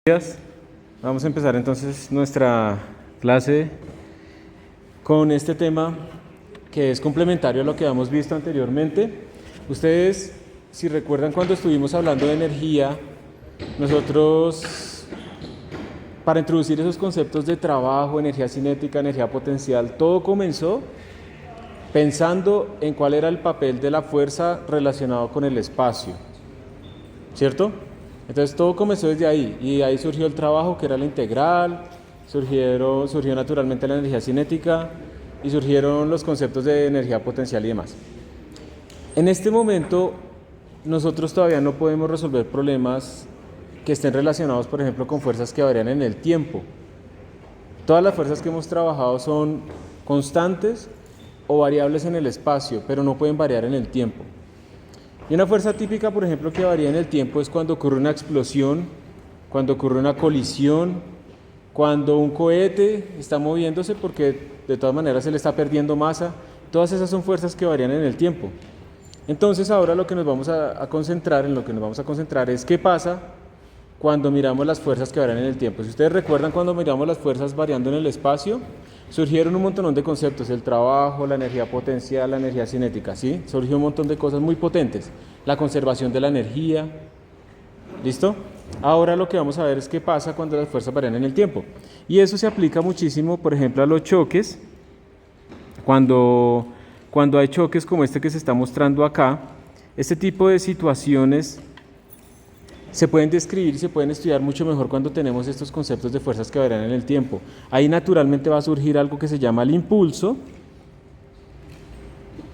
Días. Vamos a empezar entonces nuestra clase con este tema que es complementario a lo que hemos visto anteriormente. Ustedes, si recuerdan cuando estuvimos hablando de energía, nosotros, para introducir esos conceptos de trabajo, energía cinética, energía potencial, todo comenzó pensando en cuál era el papel de la fuerza relacionado con el espacio, ¿cierto? Entonces todo comenzó desde ahí y ahí surgió el trabajo que era la integral, surgió naturalmente la energía cinética y surgieron los conceptos de energía potencial y demás. En este momento nosotros todavía no podemos resolver problemas que estén relacionados, por ejemplo, con fuerzas que varían en el tiempo. Todas las fuerzas que hemos trabajado son constantes o variables en el espacio, pero no pueden variar en el tiempo. Y una fuerza típica, por ejemplo, que varía en el tiempo es cuando ocurre una explosión, cuando ocurre una colisión, cuando un cohete está moviéndose porque de todas maneras se le está perdiendo masa. Todas esas son fuerzas que varían en el tiempo. Entonces ahora lo que nos vamos a concentrar, es qué pasa cuando miramos las fuerzas que varían en el tiempo. Si ustedes recuerdan, cuando miramos las fuerzas variando en el espacio, surgieron un montón de conceptos: el trabajo, la energía potencial, la energía cinética, ¿sí? Surgió un montón de cosas muy potentes. La conservación de la energía, ¿listo? Ahora lo que vamos a ver es qué pasa cuando las fuerzas varían en el tiempo. Y eso se aplica muchísimo, por ejemplo, a los choques. Cuando hay choques como este que se está mostrando acá, este tipo de situaciones se pueden describir y se pueden estudiar mucho mejor cuando tenemos estos conceptos de fuerzas que varían en el tiempo. Ahí naturalmente va a surgir algo que se llama el impulso,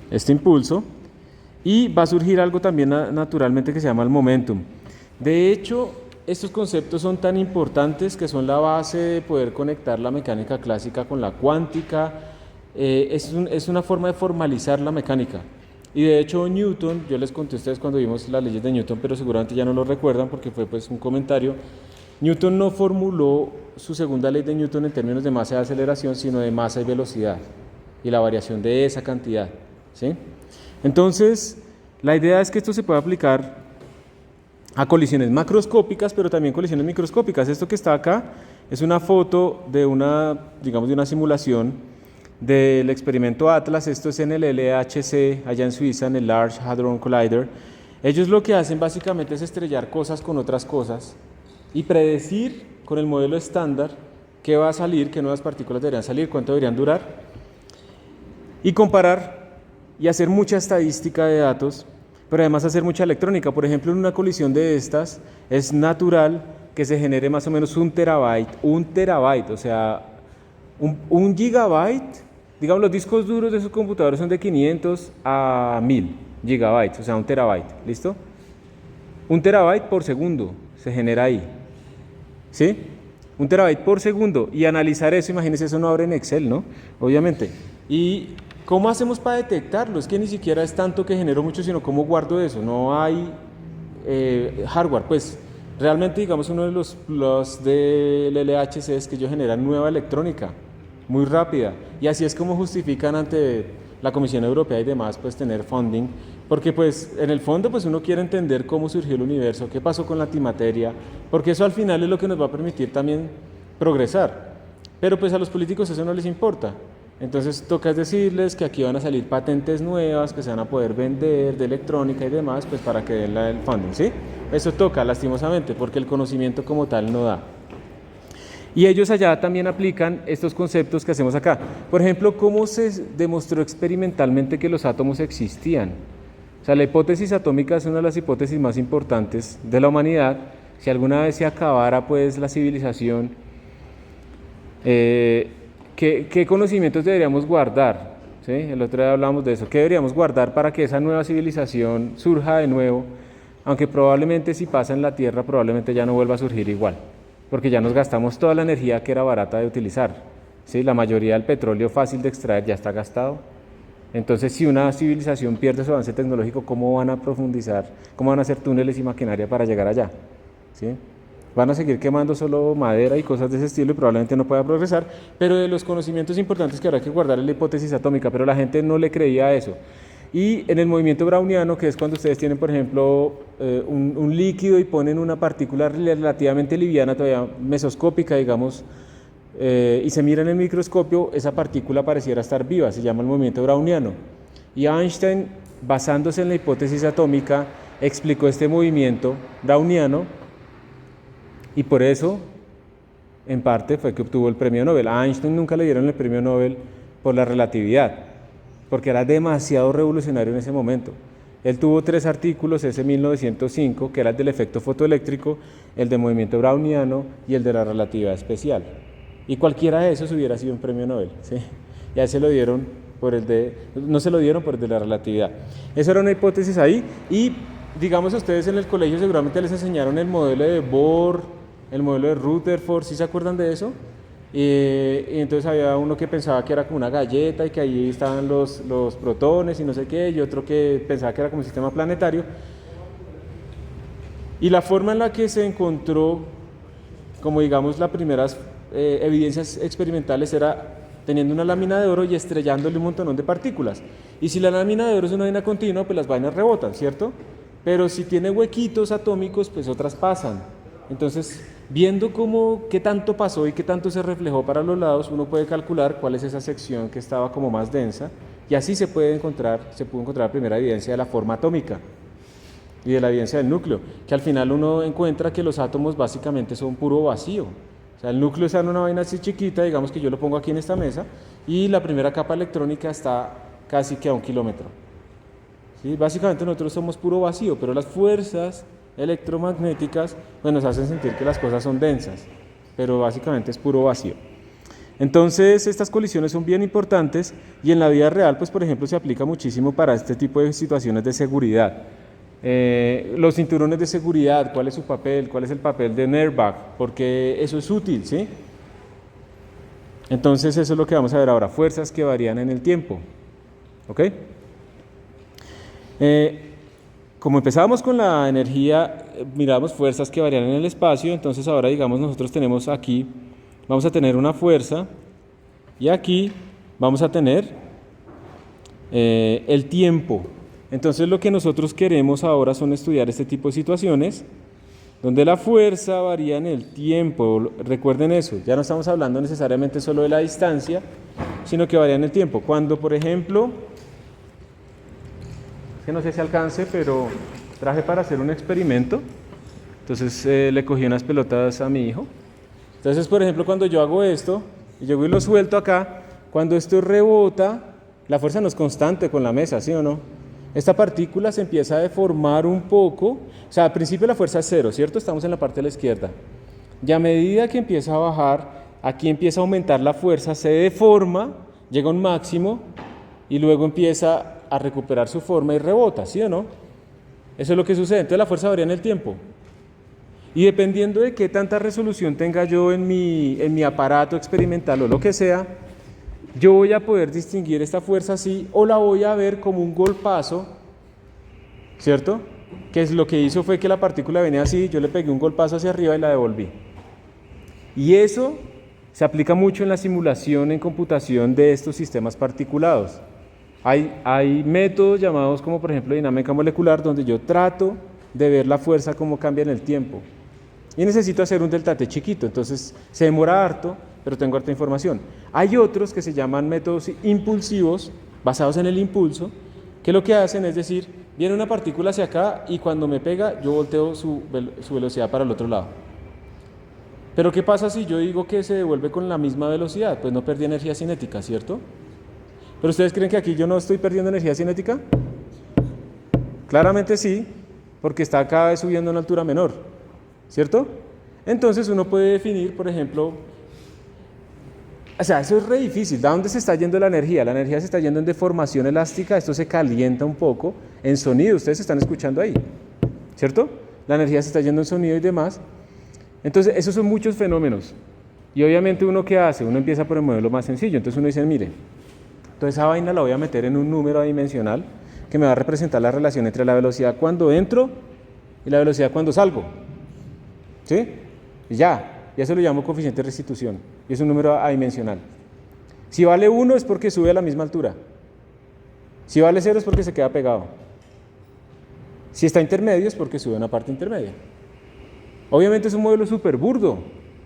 este impulso, y va a surgir algo también naturalmente que se llama el momentum. De hecho, estos conceptos son tan importantes que son la base de poder conectar la mecánica clásica con la cuántica. Es una forma de formalizar la mecánica. Y de hecho Newton, yo les conté a ustedes cuando vimos las leyes de Newton, pero seguramente ya no lo recuerdan porque fue pues un comentario. Newton no formuló su segunda ley de Newton en términos de masa y aceleración, sino de masa y velocidad y la variación de esa cantidad, ¿sí? Entonces, la idea es que esto se puede aplicar a colisiones macroscópicas, pero también colisiones microscópicas. Esto que está acá es una foto de una simulación del experimento Atlas. Esto es en el LHC, allá en Suiza, en el Large Hadron Collider. Ellos lo que hacen básicamente es estrellar cosas con otras cosas y predecir con el modelo estándar qué va a salir, qué nuevas partículas deberían salir, cuánto deberían durar, y comparar y hacer mucha estadística de datos, pero además hacer mucha electrónica. Por ejemplo, en una colisión de estas es natural que se genere más o menos un terabyte, o sea, un gigabyte. Digamos, los discos duros de esos computadores son de 500 a 1000 gigabytes, o sea, un terabyte, ¿listo? Un terabyte por segundo se genera ahí, ¿sí? Un terabyte por segundo. Y analizar eso, imagínense, eso no abre en Excel, ¿no? Obviamente. ¿Y cómo hacemos para detectarlo? Es que ni siquiera es tanto que genero mucho, sino cómo guardo eso. No hay hardware. Pues realmente, digamos, uno de los plus del LHC es que ellos generan nueva electrónica muy rápida, y así es como justifican ante la Comisión Europea y demás pues tener funding, porque pues en el fondo pues uno quiere entender cómo surgió el universo, qué pasó con la antimateria, porque eso al final es lo que nos va a permitir también progresar. Pero pues a los políticos eso no les importa. Entonces toca decirles que aquí van a salir patentes nuevas que se van a poder vender de electrónica y demás, pues para que den el funding, ¿sí? Eso toca, lastimosamente, porque el conocimiento como tal no da. Y ellos allá también aplican estos conceptos que hacemos acá. Por ejemplo, ¿cómo se demostró experimentalmente que los átomos existían? O sea, la hipótesis atómica es una de las hipótesis más importantes de la humanidad. Si alguna vez se acabara pues la civilización, ¿qué conocimientos deberíamos guardar? ¿Sí? El otro día hablamos de eso. ¿Qué deberíamos guardar para que esa nueva civilización surja de nuevo? Aunque probablemente si pasa en la Tierra, probablemente ya no vuelva a surgir igual, porque ya nos gastamos toda la energía que era barata de utilizar, ¿sí? La mayoría del petróleo fácil de extraer ya está gastado. Entonces, si una civilización pierde su avance tecnológico, ¿cómo van a profundizar? ¿Cómo van a hacer túneles y maquinaria para llegar allá? ¿Sí? Van a seguir quemando solo madera y cosas de ese estilo y probablemente no pueda progresar, pero de los conocimientos importantes que habrá que guardar es la hipótesis atómica, pero la gente no le creía a eso. Y en el movimiento browniano, que es cuando ustedes tienen, por ejemplo, un líquido y ponen una partícula relativamente liviana, todavía mesoscópica, digamos, y se mira en el microscopio, esa partícula pareciera estar viva, se llama el movimiento browniano. Y Einstein, basándose en la hipótesis atómica, explicó este movimiento browniano y por eso, en parte, fue que obtuvo el premio Nobel. A Einstein nunca le dieron el premio Nobel por la relatividad, porque era demasiado revolucionario en ese momento. Él tuvo 3 artículos, ese 1905, que era el del efecto fotoeléctrico, el de movimiento browniano y el de la relatividad especial. Y cualquiera de esos hubiera sido un premio Nobel, ¿sí? Ya se lo dieron por el de, no se lo dieron por el de la relatividad. Esa era una hipótesis ahí, y digamos, a ustedes en el colegio seguramente les enseñaron el modelo de Bohr, el modelo de Rutherford, ¿sí se acuerdan de eso? Y entonces había uno que pensaba que era como una galleta y que ahí estaban los protones y no sé qué, y otro que pensaba que era como un sistema planetario. Y la forma en la que se encontró, como digamos, las primeras evidencias experimentales era teniendo una lámina de oro y estrellándole un montón de partículas. Y si la lámina de oro es una vaina continua, pues las vainas rebotan, ¿cierto? Pero si tiene huequitos atómicos, pues otras pasan. Entonces, viendo qué tanto pasó y qué tanto se reflejó para los lados, uno puede calcular cuál es esa sección que estaba como más densa, y así se pudo encontrar la primera evidencia de la forma atómica y de la evidencia del núcleo, que al final uno encuentra que los átomos básicamente son puro vacío. O sea, el núcleo está en una vaina así chiquita, digamos que yo lo pongo aquí en esta mesa, y la primera capa electrónica está casi que a 1 kilómetro. ¿Sí? Básicamente nosotros somos puro vacío, pero las fuerzas electromagnéticas pues nos hacen sentir que las cosas son densas, pero básicamente es puro vacío. Entonces estas colisiones son bien importantes, y en la vida real, pues por ejemplo, se aplica muchísimo para este tipo de situaciones de seguridad. Los cinturones de seguridad, ¿cuál es su papel? ¿Cuál es el papel de un airbag? Porque eso es útil, ¿sí? Entonces eso es lo que vamos a ver ahora, fuerzas que varían en el tiempo, ¿ok? Como empezábamos con la energía, miramos fuerzas que varían en el espacio, entonces ahora digamos nosotros tenemos aquí, vamos a tener una fuerza, y aquí vamos a tener el tiempo. Entonces lo que nosotros queremos ahora son estudiar este tipo de situaciones donde la fuerza varía en el tiempo. Recuerden eso, ya no estamos hablando necesariamente solo de la distancia, sino que varía en el tiempo. Cuando, por ejemplo, que no sé si alcance, pero traje para hacer un experimento, entonces le cogí unas pelotas a mi hijo. Entonces, por ejemplo, cuando yo hago esto, y yo voy y lo suelto acá, cuando esto rebota, la fuerza no es constante con la mesa, ¿sí o no? Esta partícula se empieza a deformar un poco, o sea, al principio la fuerza es 0, ¿cierto? Estamos en la parte de la izquierda. Y a medida que empieza a bajar, aquí empieza a aumentar la fuerza, se deforma, llega a un máximo, y luego empieza a recuperar su forma y rebota, ¿sí o no? Eso es lo que sucede. Entonces la fuerza varía en el tiempo. Y dependiendo de qué tanta resolución tenga yo en mi aparato experimental o lo que sea, yo voy a poder distinguir esta fuerza así, o la voy a ver como un golpazo, ¿cierto? Que es lo que hizo fue que la partícula venía así, yo le pegué un golpazo hacia arriba y la devolví. Y eso se aplica mucho en la simulación en computación de estos sistemas particulados. Hay métodos llamados como por ejemplo dinámica molecular, donde yo trato de ver la fuerza cómo cambia en el tiempo. Y necesito hacer un delta T chiquito, entonces se demora harto, pero tengo harta información. Hay otros que se llaman métodos impulsivos, basados en el impulso, que lo que hacen es decir, viene una partícula hacia acá y cuando me pega, yo volteo su velocidad para el otro lado. Pero ¿qué pasa si yo digo que se devuelve con la misma velocidad? Pues no perdí energía cinética, ¿cierto? ¿Pero ustedes creen que aquí yo no estoy perdiendo energía cinética? Claramente sí, porque está cada vez subiendo a una altura menor, ¿cierto? Entonces uno puede definir, por ejemplo, o sea, eso es re difícil. ¿De dónde se está yendo la energía? La energía se está yendo en deformación elástica, esto se calienta un poco, en sonido, ustedes están escuchando ahí, ¿cierto? La energía se está yendo en sonido y demás. Entonces, esos son muchos fenómenos. Y obviamente uno, ¿qué hace? Uno empieza por el modelo más sencillo. Entonces uno dice, mire, toda esa vaina la voy a meter en un número adimensional que me va a representar la relación entre la velocidad cuando entro y la velocidad cuando salgo. ¿Sí? Y ya eso lo llamo coeficiente de restitución. Y es un número adimensional. Si vale 1 es porque sube a la misma altura. Si vale 0 es porque se queda pegado. Si está intermedio es porque sube a una parte intermedia. Obviamente es un modelo súper burdo,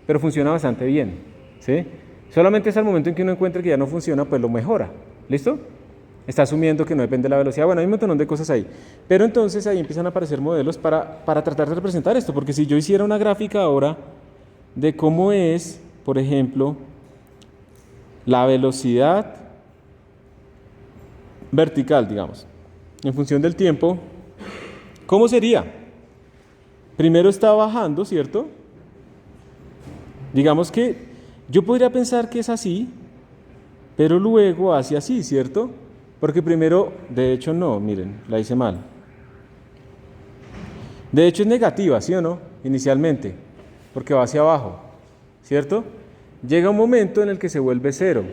pero funciona bastante bien, ¿sí? Solamente es al momento en que uno encuentra que ya no funciona, pues lo mejora. ¿Listo? Está asumiendo que no depende de la velocidad. Bueno, hay un montón de cosas ahí. Pero entonces ahí empiezan a aparecer modelos para tratar de representar esto. Porque si yo hiciera una gráfica ahora de cómo es, por ejemplo, la velocidad vertical, digamos, en función del tiempo, ¿cómo sería? Primero está bajando, ¿cierto? Digamos que yo podría pensar que es así, pero luego hace así, ¿cierto? Porque primero, de hecho no, miren, la hice mal. De hecho es negativa, ¿sí o no? Inicialmente, porque va hacia abajo, ¿cierto? Llega un momento en el que se vuelve 0,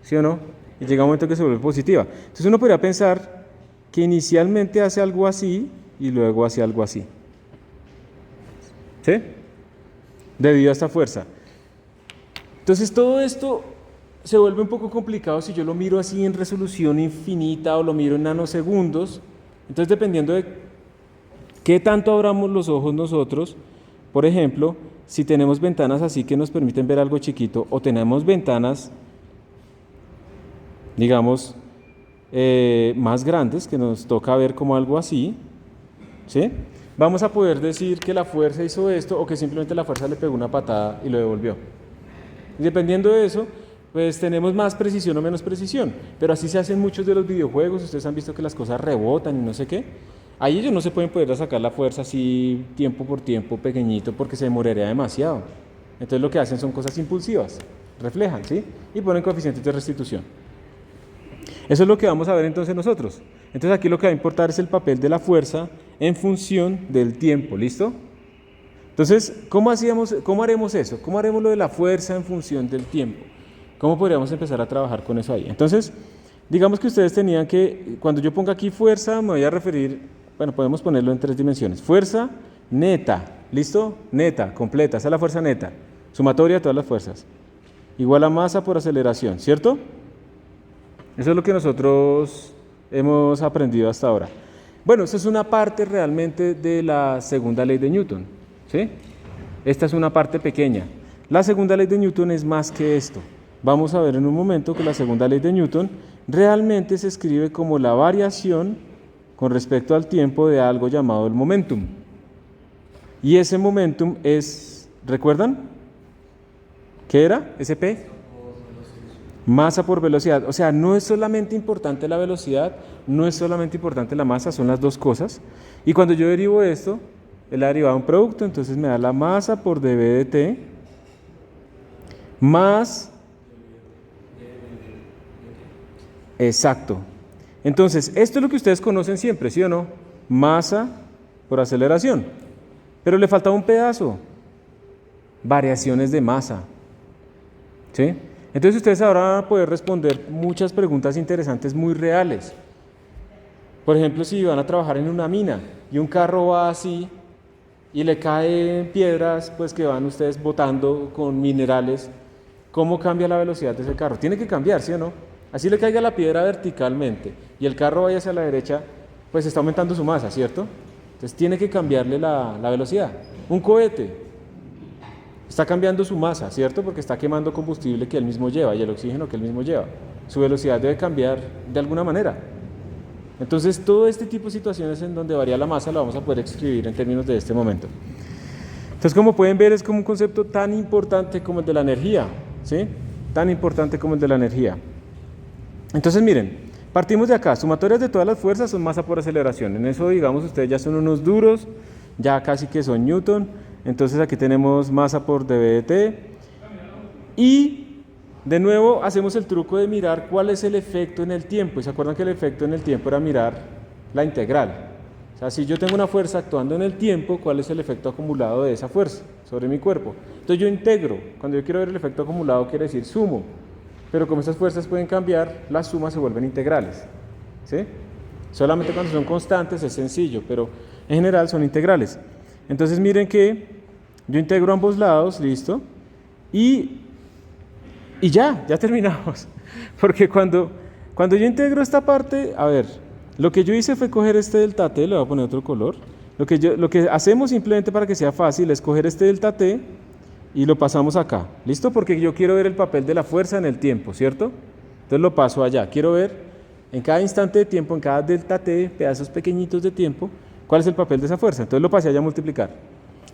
¿sí o no? Y llega un momento en que se vuelve positiva. Entonces uno podría pensar que inicialmente hace algo así y luego hace algo así. ¿Sí? Debido a esta fuerza. Entonces todo esto se vuelve un poco complicado si yo lo miro así en resolución infinita o lo miro en nanosegundos. Entonces dependiendo de qué tanto abramos los ojos nosotros, por ejemplo, si tenemos ventanas así que nos permiten ver algo chiquito o tenemos ventanas, digamos, más grandes que nos toca ver como algo así, ¿sí? Vamos a poder decir que la fuerza hizo esto o que simplemente la fuerza le pegó una patada y lo devolvió. Y dependiendo de eso, pues tenemos más precisión o menos precisión. Pero así se hacen muchos de los videojuegos. Ustedes han visto que las cosas rebotan y no sé qué. Ahí ellos no se pueden poder sacar la fuerza así tiempo por tiempo, pequeñito, porque se demoraría demasiado. Entonces lo que hacen son cosas impulsivas, reflejan, ¿sí? Y ponen coeficientes de restitución. Eso es lo que vamos a ver entonces nosotros. Entonces aquí lo que va a importar es el papel de la fuerza en función del tiempo, ¿listo? Entonces, ¿cómo haremos eso? ¿Cómo haremos lo de la fuerza en función del tiempo? ¿Cómo podríamos empezar a trabajar con eso ahí? Entonces, digamos que ustedes tenían que, cuando yo ponga aquí fuerza, me voy a referir, bueno, podemos ponerlo en 3 dimensiones. Fuerza neta, ¿listo? Neta, completa, esa es la fuerza neta, sumatoria de todas las fuerzas. Igual a masa por aceleración, ¿cierto? Eso es lo que nosotros hemos aprendido hasta ahora. Bueno, eso es una parte realmente de la segunda ley de Newton, ¿sí? Esta es una parte pequeña. La segunda ley de Newton es más que esto. Vamos a ver en un momento que la segunda ley de Newton realmente se escribe como la variación con respecto al tiempo de algo llamado el momentum. Y ese momentum es, ¿recuerdan? ¿Qué era? ¿SP? Masa por velocidad. O sea, no es solamente importante la velocidad, no es solamente importante la masa, son las dos cosas. Y cuando yo derivo esto, él ha derivado un producto, entonces me da la masa por dV de t más... Exacto. Entonces, esto es lo que ustedes conocen siempre, ¿sí o no? Masa por aceleración. Pero le falta un pedazo. Variaciones de masa. ¿Sí? Entonces ustedes ahora van a poder responder muchas preguntas interesantes muy reales. Por ejemplo, si van a trabajar en una mina y un carro va así y le caen piedras, pues que van ustedes botando con minerales, ¿cómo cambia la velocidad de ese carro? Tiene que cambiar, ¿sí o no? Así le caiga la piedra verticalmente y el carro vaya hacia la derecha, pues está aumentando su masa, ¿cierto? Entonces tiene que cambiarle la velocidad. Un cohete está cambiando su masa, ¿cierto? Porque está quemando combustible que él mismo lleva y el oxígeno que él mismo lleva. Su velocidad debe cambiar de alguna manera. Entonces, todo este tipo de situaciones en donde varía la masa lo vamos a poder escribir en términos de este momento. Entonces, como pueden ver, es como un concepto tan importante como el de la energía, ¿sí? Tan importante como el de la energía. Entonces, miren, partimos de acá. Sumatorias de todas las fuerzas son masa por aceleración. En eso, digamos, ustedes ya son unos duros, ya casi que son Newton. Entonces aquí tenemos masa por dV de t y de nuevo hacemos el truco de mirar cuál es el efecto en el tiempo. ¿Y se acuerdan que el efecto en el tiempo era mirar la integral? O sea, si yo tengo una fuerza actuando en el tiempo, ¿cuál es el efecto acumulado de esa fuerza sobre mi cuerpo? Entonces yo integro. Cuando yo quiero ver el efecto acumulado quiere decir sumo. Pero como estas fuerzas pueden cambiar, las sumas se vuelven integrales, ¿sí? Solamente cuando son constantes es sencillo, pero en general son integrales. Entonces miren que yo integro ambos lados, listo, y ya terminamos. Porque cuando Cuando yo integro esta parte, a ver, lo que yo hice fue coger este delta t, le voy a poner otro color. Lo que hacemos simplemente para que sea fácil es coger este delta t y lo pasamos acá. ¿Listo? Porque yo quiero ver el papel de la fuerza en el tiempo, ¿cierto? Entonces lo paso allá. Quiero ver en cada instante de tiempo, en cada delta t, pedazos pequeñitos de tiempo, cuál es el papel de esa fuerza. Entonces lo pasé allá a multiplicar.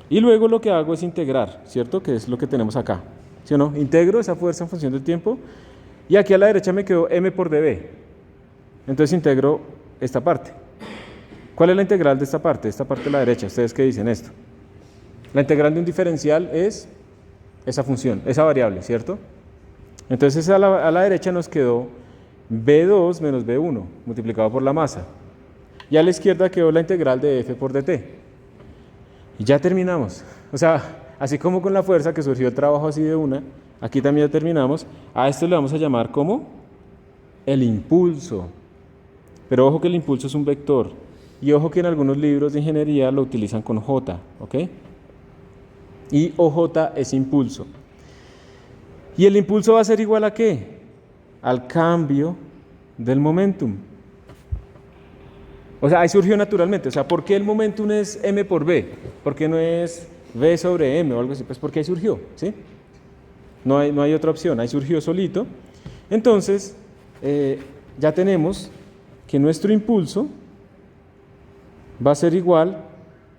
Y luego lo que hago es integrar, ¿cierto? Que es lo que tenemos acá. ¿Sí o no? Integro esa fuerza en función del tiempo. Y aquí a la derecha me quedó m por dv. Entonces integro esta parte. ¿Cuál es la integral de esta parte? Esta parte a la derecha. ¿Ustedes qué dicen esto? La integral de un diferencial es esa función, esa variable, ¿cierto? Entonces a la derecha nos quedó v2 menos v1 multiplicado por la masa. Y a la izquierda quedó la integral de f por dt. Y ya terminamos. O sea, así como con la fuerza que surgió el trabajo así de una, aquí también ya terminamos. A esto le vamos a llamar como el impulso. Pero ojo que el impulso es un vector. Y ojo que en algunos libros de ingeniería lo utilizan con J, ¿ok? Y OJ es impulso. ¿Y el impulso va a ser igual a qué? Al cambio del momentum. O sea, ahí surgió naturalmente. O sea, ¿por qué el momentum es m por v? ¿Por qué no es v sobre m o algo así? Pues porque ahí surgió, ¿sí? No hay otra opción, ahí surgió solito. Entonces, ya tenemos que nuestro impulso va a ser igual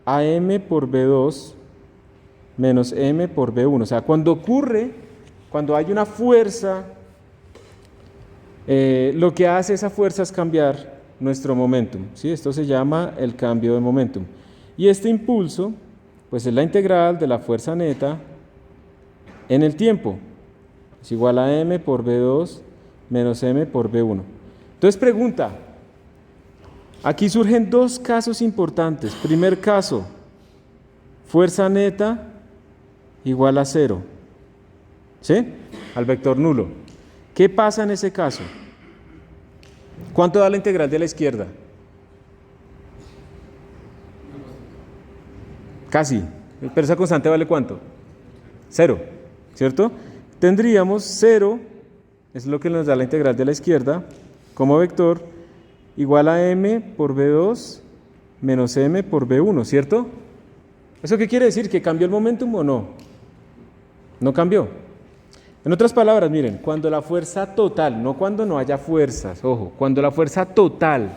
a m por v2 menos m por v1. O sea, cuando hay una fuerza, lo que hace esa fuerza es cambiar nuestro momentum, ¿sí? Esto se llama el cambio de momentum. Y este impulso, pues es la integral de la fuerza neta en el tiempo. Es igual a m por v2 menos m por v1. Entonces pregunta, aquí surgen dos casos importantes. Primer caso, fuerza neta igual a 0, ¿sí? Al vector nulo. ¿Qué pasa en ese caso? ¿Cuánto da la integral de la izquierda? Casi. Pero esa constante vale ¿cuánto? 0, ¿cierto? Tendríamos 0, es lo que nos da la integral de la izquierda, como vector, igual a m por v2 menos m por v1, ¿cierto? ¿Eso qué quiere decir? ¿Que cambió el momentum o no? No cambió. En otras palabras, miren, cuando la fuerza total, no cuando no haya fuerzas, ojo, cuando la fuerza total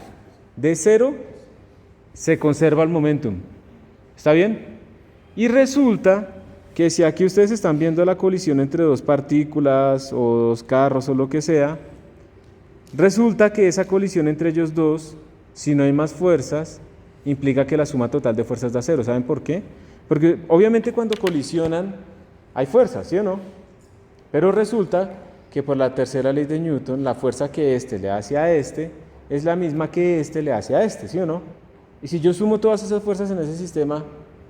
de 0, se conserva el momentum. ¿Está bien? Y resulta que si aquí ustedes están viendo la colisión entre dos partículas o dos carros o lo que sea, resulta que esa colisión entre ellos dos, si no hay más fuerzas, implica que la suma total de fuerzas da 0. ¿Saben por qué? Porque obviamente cuando colisionan hay fuerzas, ¿sí o no? Pero resulta que por la tercera ley de Newton, la fuerza que este le hace a este es la misma que este le hace a este, ¿sí o no? Y si yo sumo todas esas fuerzas en ese sistema,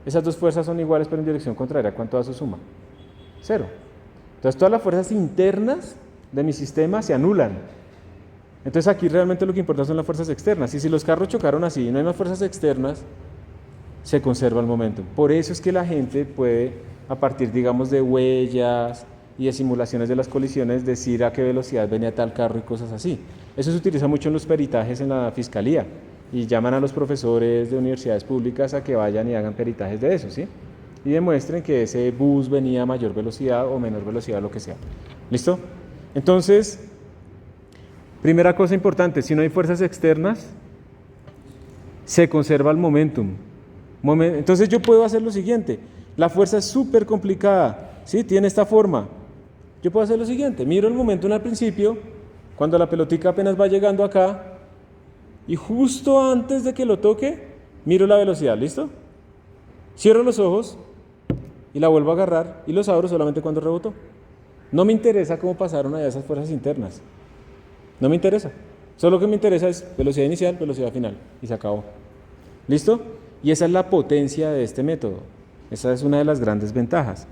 esas dos fuerzas son iguales pero en dirección contraria. ¿Cuánto da su suma? 0. Entonces todas las fuerzas internas de mi sistema se anulan. Entonces aquí realmente lo que importa son las fuerzas externas. Y si los carros chocaron así y no hay más fuerzas externas, se conserva el momento. Por eso es que la gente puede, a partir, digamos, de huellas y de simulaciones de las colisiones, decir a qué velocidad venía tal carro y cosas así. Eso se utiliza mucho en los peritajes en la fiscalía y llaman a los profesores de universidades públicas a que vayan y hagan peritajes de eso, ¿sí? Y demuestren que ese bus venía a mayor velocidad o menor velocidad, lo que sea. ¿Listo? Entonces, primera cosa importante, si no hay fuerzas externas, se conserva el momentum. Entonces yo puedo hacer lo siguiente, la fuerza es súper complicada, ¿sí? Tiene esta forma. Yo puedo hacer lo siguiente, miro el momentum al principio, cuando la pelotica apenas va llegando acá, y justo antes de que lo toque, miro la velocidad, ¿listo? Cierro los ojos y la vuelvo a agarrar y los abro solamente cuando rebotó. No me interesa cómo pasaron allá esas fuerzas internas. No me interesa. Solo lo que me interesa es velocidad inicial, velocidad final. Y se acabó. ¿Listo? Y esa es la potencia de este método. Esa es una de las grandes ventajas.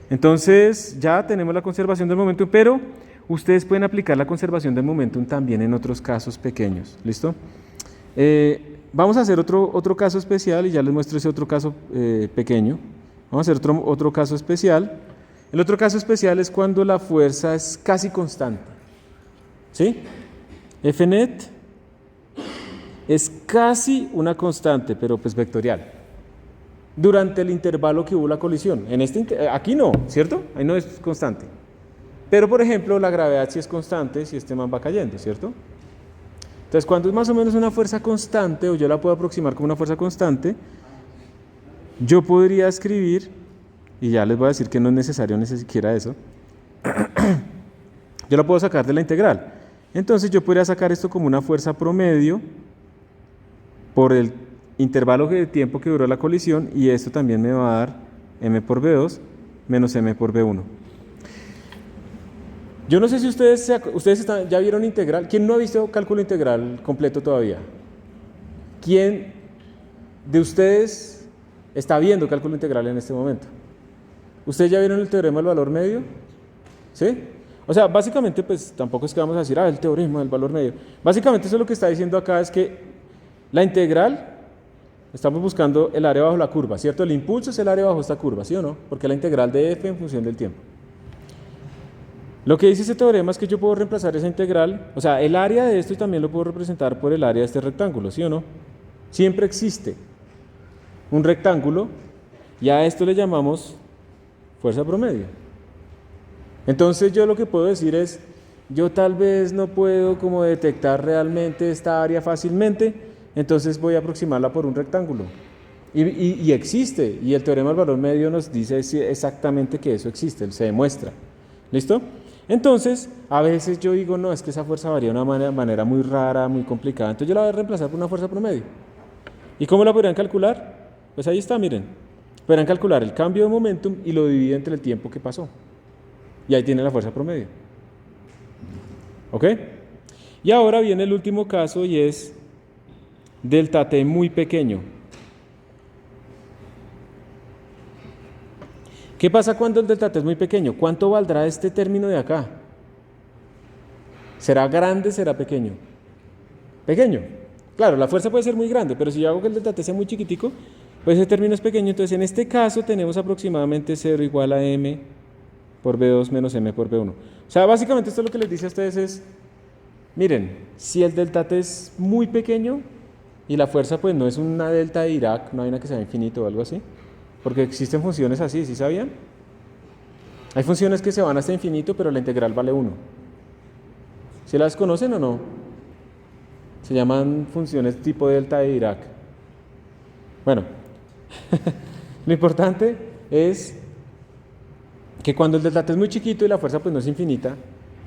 Entonces, ya tenemos la conservación del momentum, pero ustedes pueden aplicar la conservación del momentum también en otros casos pequeños. ¿Listo? Vamos a hacer otro caso especial y ya les muestro ese otro caso pequeño. Vamos a hacer otro caso especial. El otro caso especial es cuando la fuerza es casi constante. ¿Sí? Fnet es casi una constante, pero pues vectorial, durante el intervalo que hubo la colisión. Aquí no, ¿cierto? Ahí no es constante. Pero, por ejemplo, la gravedad sí es constante si este man va cayendo, ¿cierto? Entonces, cuando es más o menos una fuerza constante, o yo la puedo aproximar como una fuerza constante, yo podría escribir, y ya les voy a decir que no es necesario ni siquiera eso, yo la puedo sacar de la integral. Entonces, yo podría sacar esto como una fuerza promedio por el intervalo de tiempo que duró la colisión, y esto también me va a dar m por v2 menos m por v1. Yo no sé si ustedes ya vieron integral. ¿Quién no ha visto cálculo integral completo todavía? ¿Quién de ustedes está viendo cálculo integral en este momento? ¿Ustedes ya vieron el teorema del valor medio? ¿Sí? O sea, básicamente, pues tampoco es que vamos a decir, el teorema del valor medio. Básicamente eso lo que está diciendo acá es que la integral, estamos buscando el área bajo la curva, ¿cierto? El impulso es el área bajo esta curva, ¿sí o no? Porque la integral de f en función del tiempo. Lo que dice ese teorema es que yo puedo reemplazar esa integral, o sea, el área de esto también lo puedo representar por el área de este rectángulo, ¿sí o no? Siempre existe un rectángulo y a esto le llamamos fuerza promedio. Entonces yo lo que puedo decir es, yo tal vez no puedo como detectar realmente esta área fácilmente, entonces voy a aproximarla por un rectángulo. Y existe, y el teorema del valor medio nos dice exactamente que eso existe, se demuestra. ¿Listo? Entonces, a veces yo digo, no, es que esa fuerza varía de una manera muy rara, muy complicada, entonces yo la voy a reemplazar por una fuerza promedio. ¿Y cómo la podrían calcular? Pues ahí está, miren. Podrían calcular el cambio de momentum y lo divide entre el tiempo que pasó. Y ahí tiene la fuerza promedio. ¿Ok? Y ahora viene el último caso y es delta t muy pequeño. ¿Qué pasa cuando el delta t es muy pequeño? ¿Cuánto valdrá este término de acá? ¿Será grande, será pequeño? Pequeño. Claro, la fuerza puede ser muy grande, pero si yo hago que el delta t sea muy chiquitico, pues ese término es pequeño. Entonces, en este caso tenemos aproximadamente 0 igual a m por v2 menos m por v1. O sea, básicamente esto lo que les dice a ustedes es, miren, si el delta t es muy pequeño y la fuerza pues no es una delta de Dirac, no hay una que sea infinito o algo así, porque existen funciones así, ¿sí sabían? Hay funciones que se van hasta infinito, pero la integral vale 1. ¿Sí las conocen o no? Se llaman funciones tipo delta de Dirac. Bueno, lo importante es que cuando el delta t es muy chiquito y la fuerza pues no es infinita,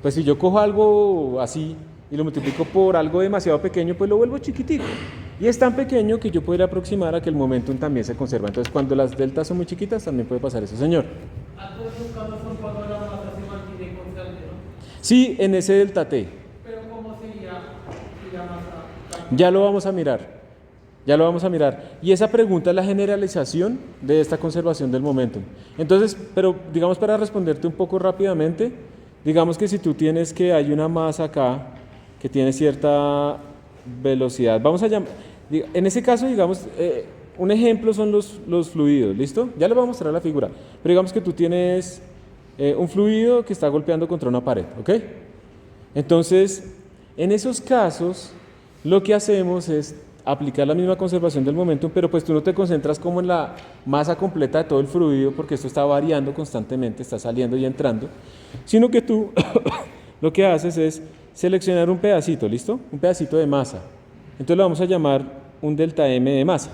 pues si yo cojo algo así y lo multiplico por algo demasiado pequeño, pues lo vuelvo chiquitico. Y es tan pequeño que yo podría aproximar a que el momentum también se conserva. Entonces, cuando las deltas son muy chiquitas, también puede pasar eso, señor. Cuando la masa se mantiene constante, ¿no? Sí, en ese delta t. Pero ¿cómo sería si la masa? Ya lo vamos a mirar. Ya lo vamos a mirar. Y esa pregunta es la generalización de esta conservación del momentum. Entonces, pero digamos para responderte un poco rápidamente, digamos que si tú tienes que hay una masa acá que tiene cierta velocidad, vamos a llamar, en ese caso, digamos, un ejemplo son los fluidos, ¿listo? Ya les voy a mostrar la figura. Pero digamos que tú tienes un fluido que está golpeando contra una pared, ¿ok? Entonces, en esos casos, lo que hacemos es aplicar la misma conservación del momentum, pero pues tú no te concentras como en la masa completa de todo el fluido, porque esto está variando constantemente, está saliendo y entrando, sino que tú lo que haces es seleccionar un pedacito, ¿listo? Un pedacito de masa. Entonces lo vamos a llamar un delta m de masa.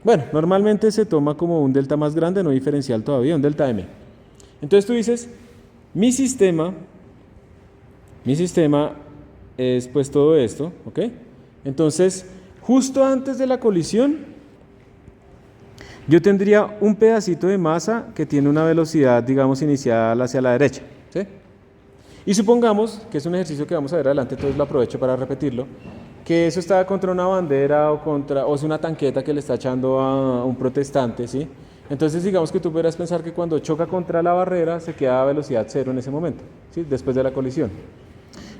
Bueno, normalmente se toma como un delta más grande, no diferencial todavía, un delta m. Entonces tú dices, mi sistema es pues todo esto, ¿ok? Entonces, justo antes de la colisión, yo tendría un pedacito de masa que tiene una velocidad, digamos, inicial hacia la derecha, ¿sí? Y supongamos, que es un ejercicio que vamos a ver adelante, entonces lo aprovecho para repetirlo, que eso está contra una bandera o es una tanqueta que le está echando a un protestante, ¿sí? Entonces digamos que tú podrías pensar que cuando choca contra la barrera se queda a velocidad cero en ese momento, ¿sí? Después de la colisión.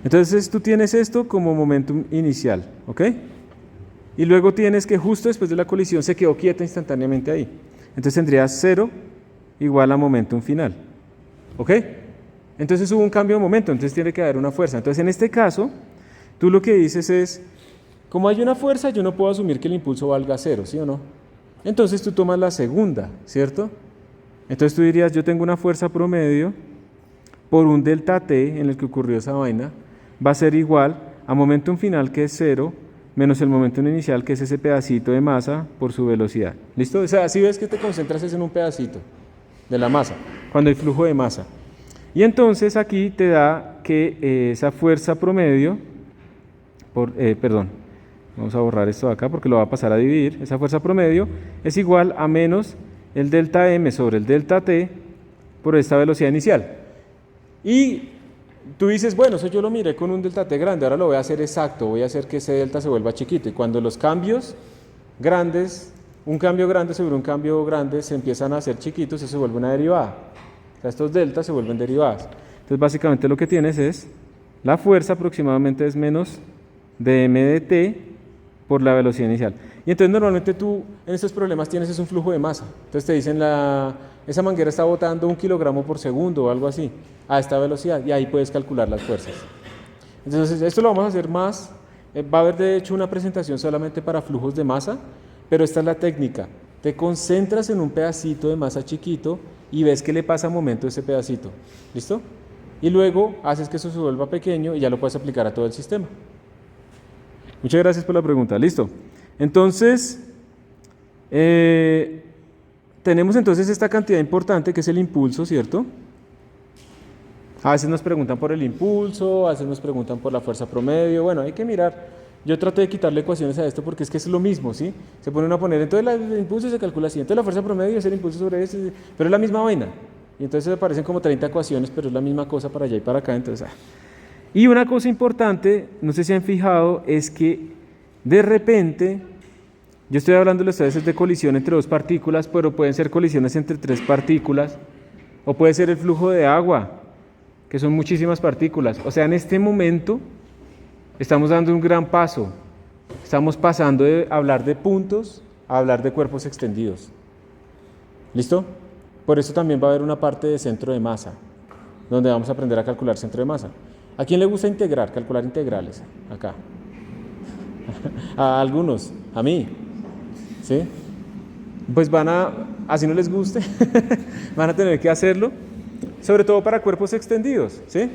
Entonces tú tienes esto como momentum inicial, ¿ok? Y luego tienes que justo después de la colisión se quedó quieta instantáneamente ahí. Entonces tendrías 0 igual a momentum final, ¿ok? Entonces hubo un cambio de momento, entonces tiene que haber una fuerza. Entonces en este caso, tú lo que dices es, como hay una fuerza, yo no puedo asumir que el impulso valga cero, ¿sí o no? Entonces tú tomas la segunda, ¿cierto? Entonces tú dirías, yo tengo una fuerza promedio por un delta t en el que ocurrió esa vaina, va a ser igual a momentum final, que es cero, menos el momentum inicial, que es ese pedacito de masa, por su velocidad. ¿Listo? O sea, si ves que te concentras es en un pedacito de la masa, cuando hay flujo de masa. Y entonces aquí te da que esa fuerza promedio, vamos a borrar esto de acá porque lo va a pasar a dividir, esa fuerza promedio es igual a menos el delta m sobre el delta t por esta velocidad inicial. Y tú dices, bueno, eso yo lo miré con un delta t grande, ahora lo voy a hacer exacto, voy a hacer que ese delta se vuelva chiquito. Y cuando los cambios grandes, un cambio grande sobre un cambio grande, se empiezan a hacer chiquitos, eso se vuelve una derivada. O sea, estos deltas se vuelven derivadas. Entonces, básicamente lo que tienes es, la fuerza aproximadamente es menos dm de t por la velocidad inicial. Y entonces normalmente tú en estos problemas tienes un flujo de masa. Entonces te dicen, esa manguera está botando 1 kilogramo por segundo o algo así, a esta velocidad, y ahí puedes calcular las fuerzas. Entonces esto lo vamos a hacer más, va a haber de hecho una presentación solamente para flujos de masa, pero esta es la técnica. Te concentras en un pedacito de masa chiquito y ves qué le pasa a momento a ese pedacito. ¿Listo? Y luego haces que eso se vuelva pequeño y ya lo puedes aplicar a todo el sistema. Muchas gracias por la pregunta. Listo. Entonces, tenemos entonces esta cantidad importante que es el impulso, ¿cierto? A veces nos preguntan por el impulso, a veces nos preguntan por la fuerza promedio. Bueno, hay que mirar. Yo traté de quitarle ecuaciones a esto porque es que es lo mismo, ¿sí? Se ponen a poner, entonces el impulso se calcula así, entonces la fuerza promedio es el impulso sobre ese, pero es la misma vaina. Y entonces aparecen como 30 ecuaciones, pero es la misma cosa para allá y para acá, entonces... Y una cosa importante, no sé si han fijado, es que de repente, yo estoy hablando a ustedes de colisión entre dos partículas, pero pueden ser colisiones entre tres partículas, o puede ser el flujo de agua, que son muchísimas partículas. O sea, en este momento estamos dando un gran paso. Estamos pasando de hablar de puntos a hablar de cuerpos extendidos. ¿Listo? Por eso también va a haber una parte de centro de masa, donde vamos a aprender a calcular centro de masa. ¿A quién le gusta integrar, calcular integrales? Acá. A algunos, a mí. ¿Sí? Pues así no les guste, van a tener que hacerlo, sobre todo para cuerpos extendidos. ¿Sí?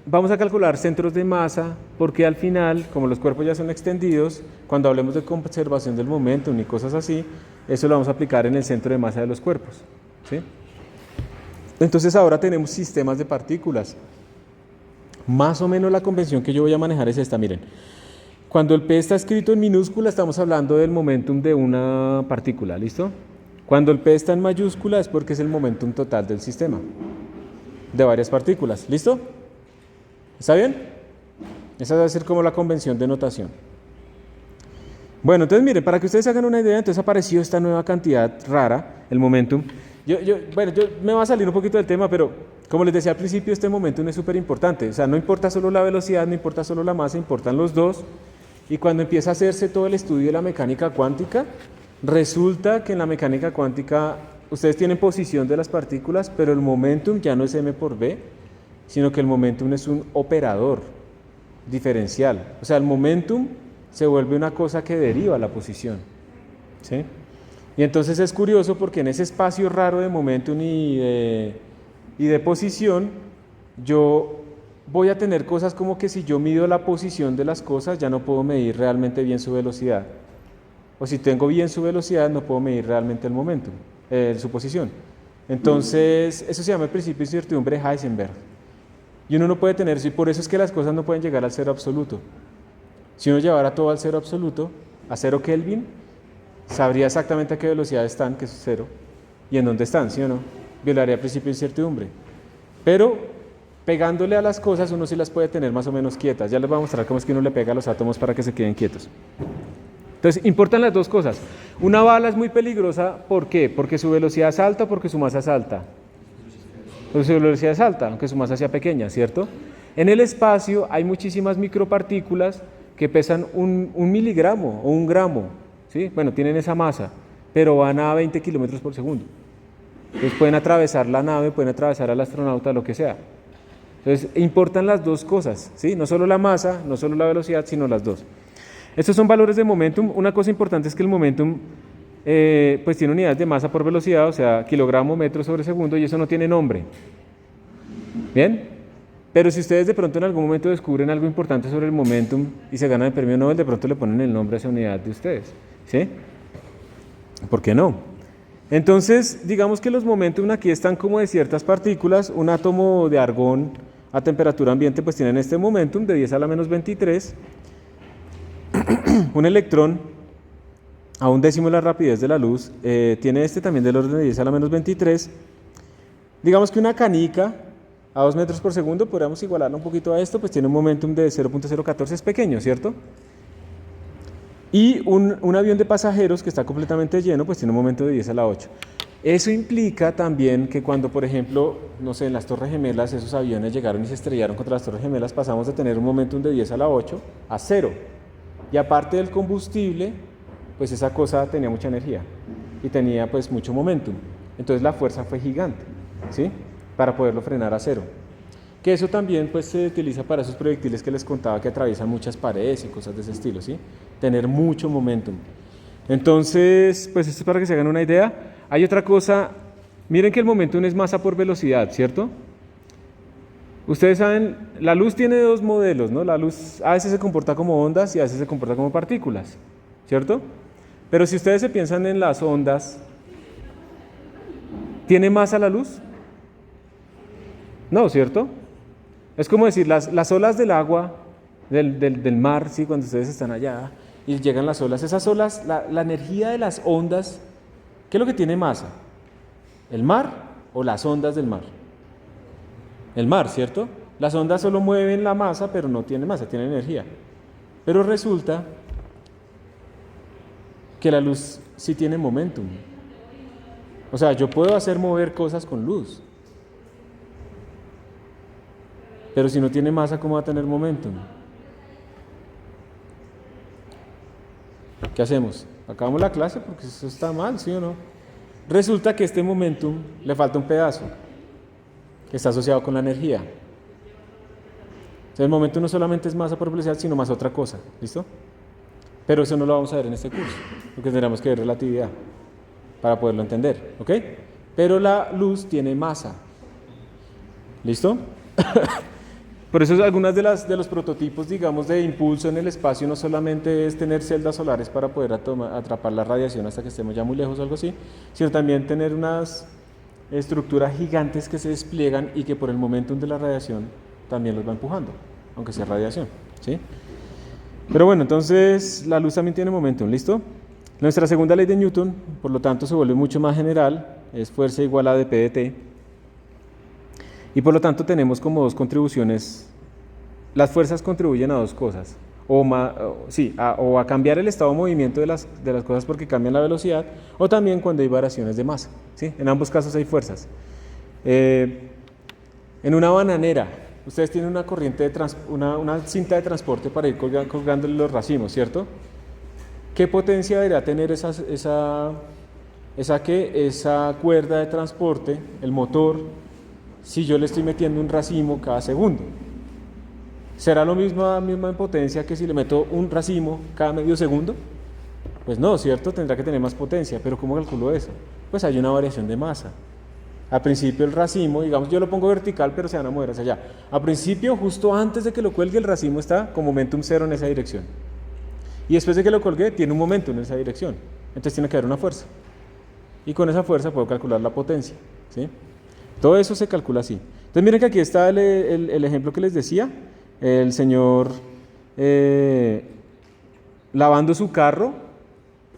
Vamos a calcular centros de masa, porque al final, como los cuerpos ya son extendidos, cuando hablemos de conservación del momentum y cosas así, eso lo vamos a aplicar en el centro de masa de los cuerpos. ¿Sí? Entonces ahora tenemos sistemas de partículas. Más o menos la convención que yo voy a manejar es esta, miren. Cuando el P está escrito en minúscula, estamos hablando del momentum de una partícula, ¿listo? Cuando el P está en mayúscula es porque es el momentum total del sistema, de varias partículas, ¿listo? ¿Está bien? Esa debe ser como la convención de notación. Bueno, entonces miren, para que ustedes hagan una idea, entonces apareció esta nueva cantidad rara, el momentum. Yo me va a salir un poquito del tema, pero como les decía al principio, este momentum es súper importante. O sea, no importa solo la velocidad, no importa solo la masa, importan los dos. Y cuando empieza a hacerse todo el estudio de la mecánica cuántica, resulta que en la mecánica cuántica ustedes tienen posición de las partículas, pero el momentum ya no es m por b, sino que el momentum es un operador diferencial. O sea, el momentum se vuelve una cosa que deriva la posición. ¿Sí? Y entonces es curioso porque en ese espacio raro de momentum y de posición, yo voy a tener cosas como que si yo mido la posición de las cosas, ya no puedo medir realmente bien su velocidad. O si tengo bien su velocidad, no puedo medir realmente el momentum, su posición. Entonces, eso se llama el principio de incertidumbre de Heisenberg. Y uno no puede tener eso, y por eso es que las cosas no pueden llegar al cero absoluto. Si uno llevara todo al cero absoluto, a 0 Kelvin, sabría exactamente a qué velocidad están, que es 0, y en dónde están, ¿sí o no? Violaría el principio de incertidumbre. Pero pegándole a las cosas uno sí las puede tener más o menos quietas. Ya les voy a mostrar cómo es que uno le pega a los átomos para que se queden quietos. Entonces, importan las dos cosas. Una bala es muy peligrosa, ¿por qué? Porque su velocidad es alta o porque su masa es alta. Porque su velocidad es alta, aunque su masa sea pequeña, ¿cierto? En el espacio hay muchísimas micropartículas que pesan un miligramo o un gramo. ¿Sí? Bueno, tienen esa masa, pero van a 20 kilómetros por segundo. Entonces pueden atravesar la nave, pueden atravesar al astronauta, lo que sea. Entonces, importan las dos cosas, ¿sí? No solo la masa, no solo la velocidad, sino las dos. Estos son valores de momentum. Una cosa importante es que el momentum pues tiene unidades de masa por velocidad, o sea, kilogramo, metro sobre segundo, y eso no tiene nombre. ¿Bien? Pero si ustedes de pronto en algún momento descubren algo importante sobre el momentum y se ganan el premio Nobel, de pronto le ponen el nombre a esa unidad de ustedes, ¿sí? ¿Por qué no? Entonces, digamos que los momentum aquí están como de ciertas partículas. Un átomo de argón a temperatura ambiente pues tiene este momentum de 10 a la menos 23. Un electrón a un décimo de la rapidez de la luz tiene este también del orden de 10 a la menos 23. Digamos que una canica a 2 metros por segundo, podríamos igualarlo un poquito a esto, pues tiene un momentum de 0.014, es pequeño, ¿cierto? Y un avión de pasajeros que está completamente lleno, pues tiene un momento de 10 a la 8. Eso implica también que cuando, por ejemplo, no sé, en las Torres Gemelas, esos aviones llegaron y se estrellaron contra las Torres Gemelas, pasamos de tener un momentum de 10 a la 8 a 0. Y aparte del combustible, pues esa cosa tenía mucha energía y tenía pues mucho momentum. Entonces la fuerza fue gigante, ¿sí? Para poderlo frenar a 0. Que eso también pues se utiliza para esos proyectiles que les contaba que atraviesan muchas paredes y cosas de ese estilo, ¿sí? Tener mucho momentum. Entonces, pues esto es para que se hagan una idea. Hay otra cosa, miren que el momentum es masa por velocidad, ¿cierto? Ustedes saben, la luz tiene dos modelos, ¿no? La luz a veces se comporta como ondas y a veces se comporta como partículas, ¿cierto? Pero si ustedes se piensan en las ondas, ¿tiene masa la luz? No, ¿cierto? Es como decir, las olas del agua, del mar, ¿sí? Cuando ustedes están allá y llegan las olas, esas olas, la energía de las ondas, ¿qué es lo que tiene masa? ¿El mar o las ondas del mar? El mar, ¿cierto? Las ondas solo mueven la masa, pero no tienen masa, tienen energía. Pero resulta que la luz sí tiene momentum. O sea, yo puedo hacer mover cosas con luz. Pero si no tiene masa, ¿cómo va a tener momentum? ¿Qué hacemos? ¿Acabamos la clase? Porque eso está mal, ¿sí o no? Resulta que este momentum le falta un pedazo que está asociado con la energía. Entonces, el momentum no solamente es masa por velocidad, sino más otra cosa. ¿Listo? Pero eso no lo vamos a ver en este curso, porque tendremos que ver relatividad para poderlo entender. ¿Ok? Pero la luz tiene masa. ¿Listo? Por eso algunas de los prototipos, digamos, de impulso en el espacio no solamente es tener celdas solares para poder atrapar la radiación hasta que estemos ya muy lejos o algo así, sino también tener unas estructuras gigantes que se despliegan y que por el momentum de la radiación también los va empujando, aunque sea radiación, ¿sí? Pero bueno, entonces la luz también tiene momentum, ¿listo? Nuestra segunda ley de Newton, por lo tanto, se vuelve mucho más general, es fuerza igual a dp de t. Y por lo tanto tenemos como dos contribuciones. Las fuerzas contribuyen a dos cosas, o a cambiar el estado de movimiento de las cosas porque cambian la velocidad, o también cuando hay variaciones de masa, ¿sí? En ambos casos hay fuerzas. En una bananera, ustedes tienen una corriente una cinta de transporte para ir colgándole los racimos, ¿cierto? ¿Qué potencia debería tener esa cuerda de transporte, el motor, si yo le estoy metiendo un racimo cada segundo? ¿Será lo misma en potencia que si le meto un racimo cada medio segundo? Pues no, ¿cierto? Tendrá que tener más potencia, pero ¿cómo calculo eso? Pues hay una variación de masa. Al principio el racimo, digamos, yo lo pongo vertical, pero se van a mover hacia allá. Al principio, justo antes de que lo cuelgue, el racimo está con momentum cero en esa dirección. Y después de que lo colgué, tiene un momentum en esa dirección. Entonces tiene que haber una fuerza. Y con esa fuerza puedo calcular la potencia, ¿sí? Todo eso se calcula así. Entonces miren que aquí está el ejemplo que les decía. El señor lavando su carro,